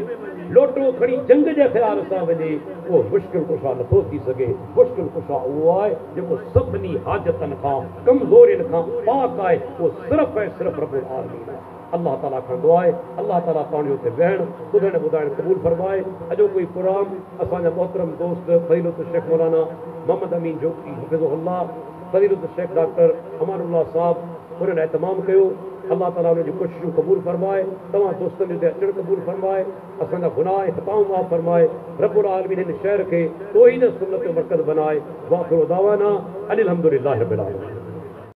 लोटो खणी जंग जे ख़्याल सां वञे उहो मुश्किल कुशा नथो थी सघे। मुश्किल कुशा उहो आहे जेको सभिनी हाजतनि खां कमज़ोरियुनि खां पाक आहे उहो सिर्फ़ु ऐं सिर्फ़ु रब्बुल आलमीन आहे। अल्लाह ताला खां दुआ आहे अल्लाह ताला पाणी हुते वेहण ॿुधण ॿुधाइण क़बूल फरमाए। अॼो कोई प्रोग्राम असांजा मोहतरम दोस्त फज़ीलत शेख मौलाना मोहम्मद अमीन जोकी हफ़िज़हुल्लाह फज़ीलत शेख डॉक्टर अमानुल्लाह साहब उन्हनि एतमाम कयो। अल्लाह ताला उनजी कोशिशूं क़बूल फरमाए। तव्हां दोस्तनि ते अचणु क़बूल फरमाए। असांजा गुनाह ख़ताऊं माफ़ फरमाए। रब्बुल आलमीन हिन शहर खे तौहीद सुन्नत जो मर्कज़ बनाए। वाखिरु दावाना अनिल हम्दुलिल्लाहि रब्बिल आलमीन।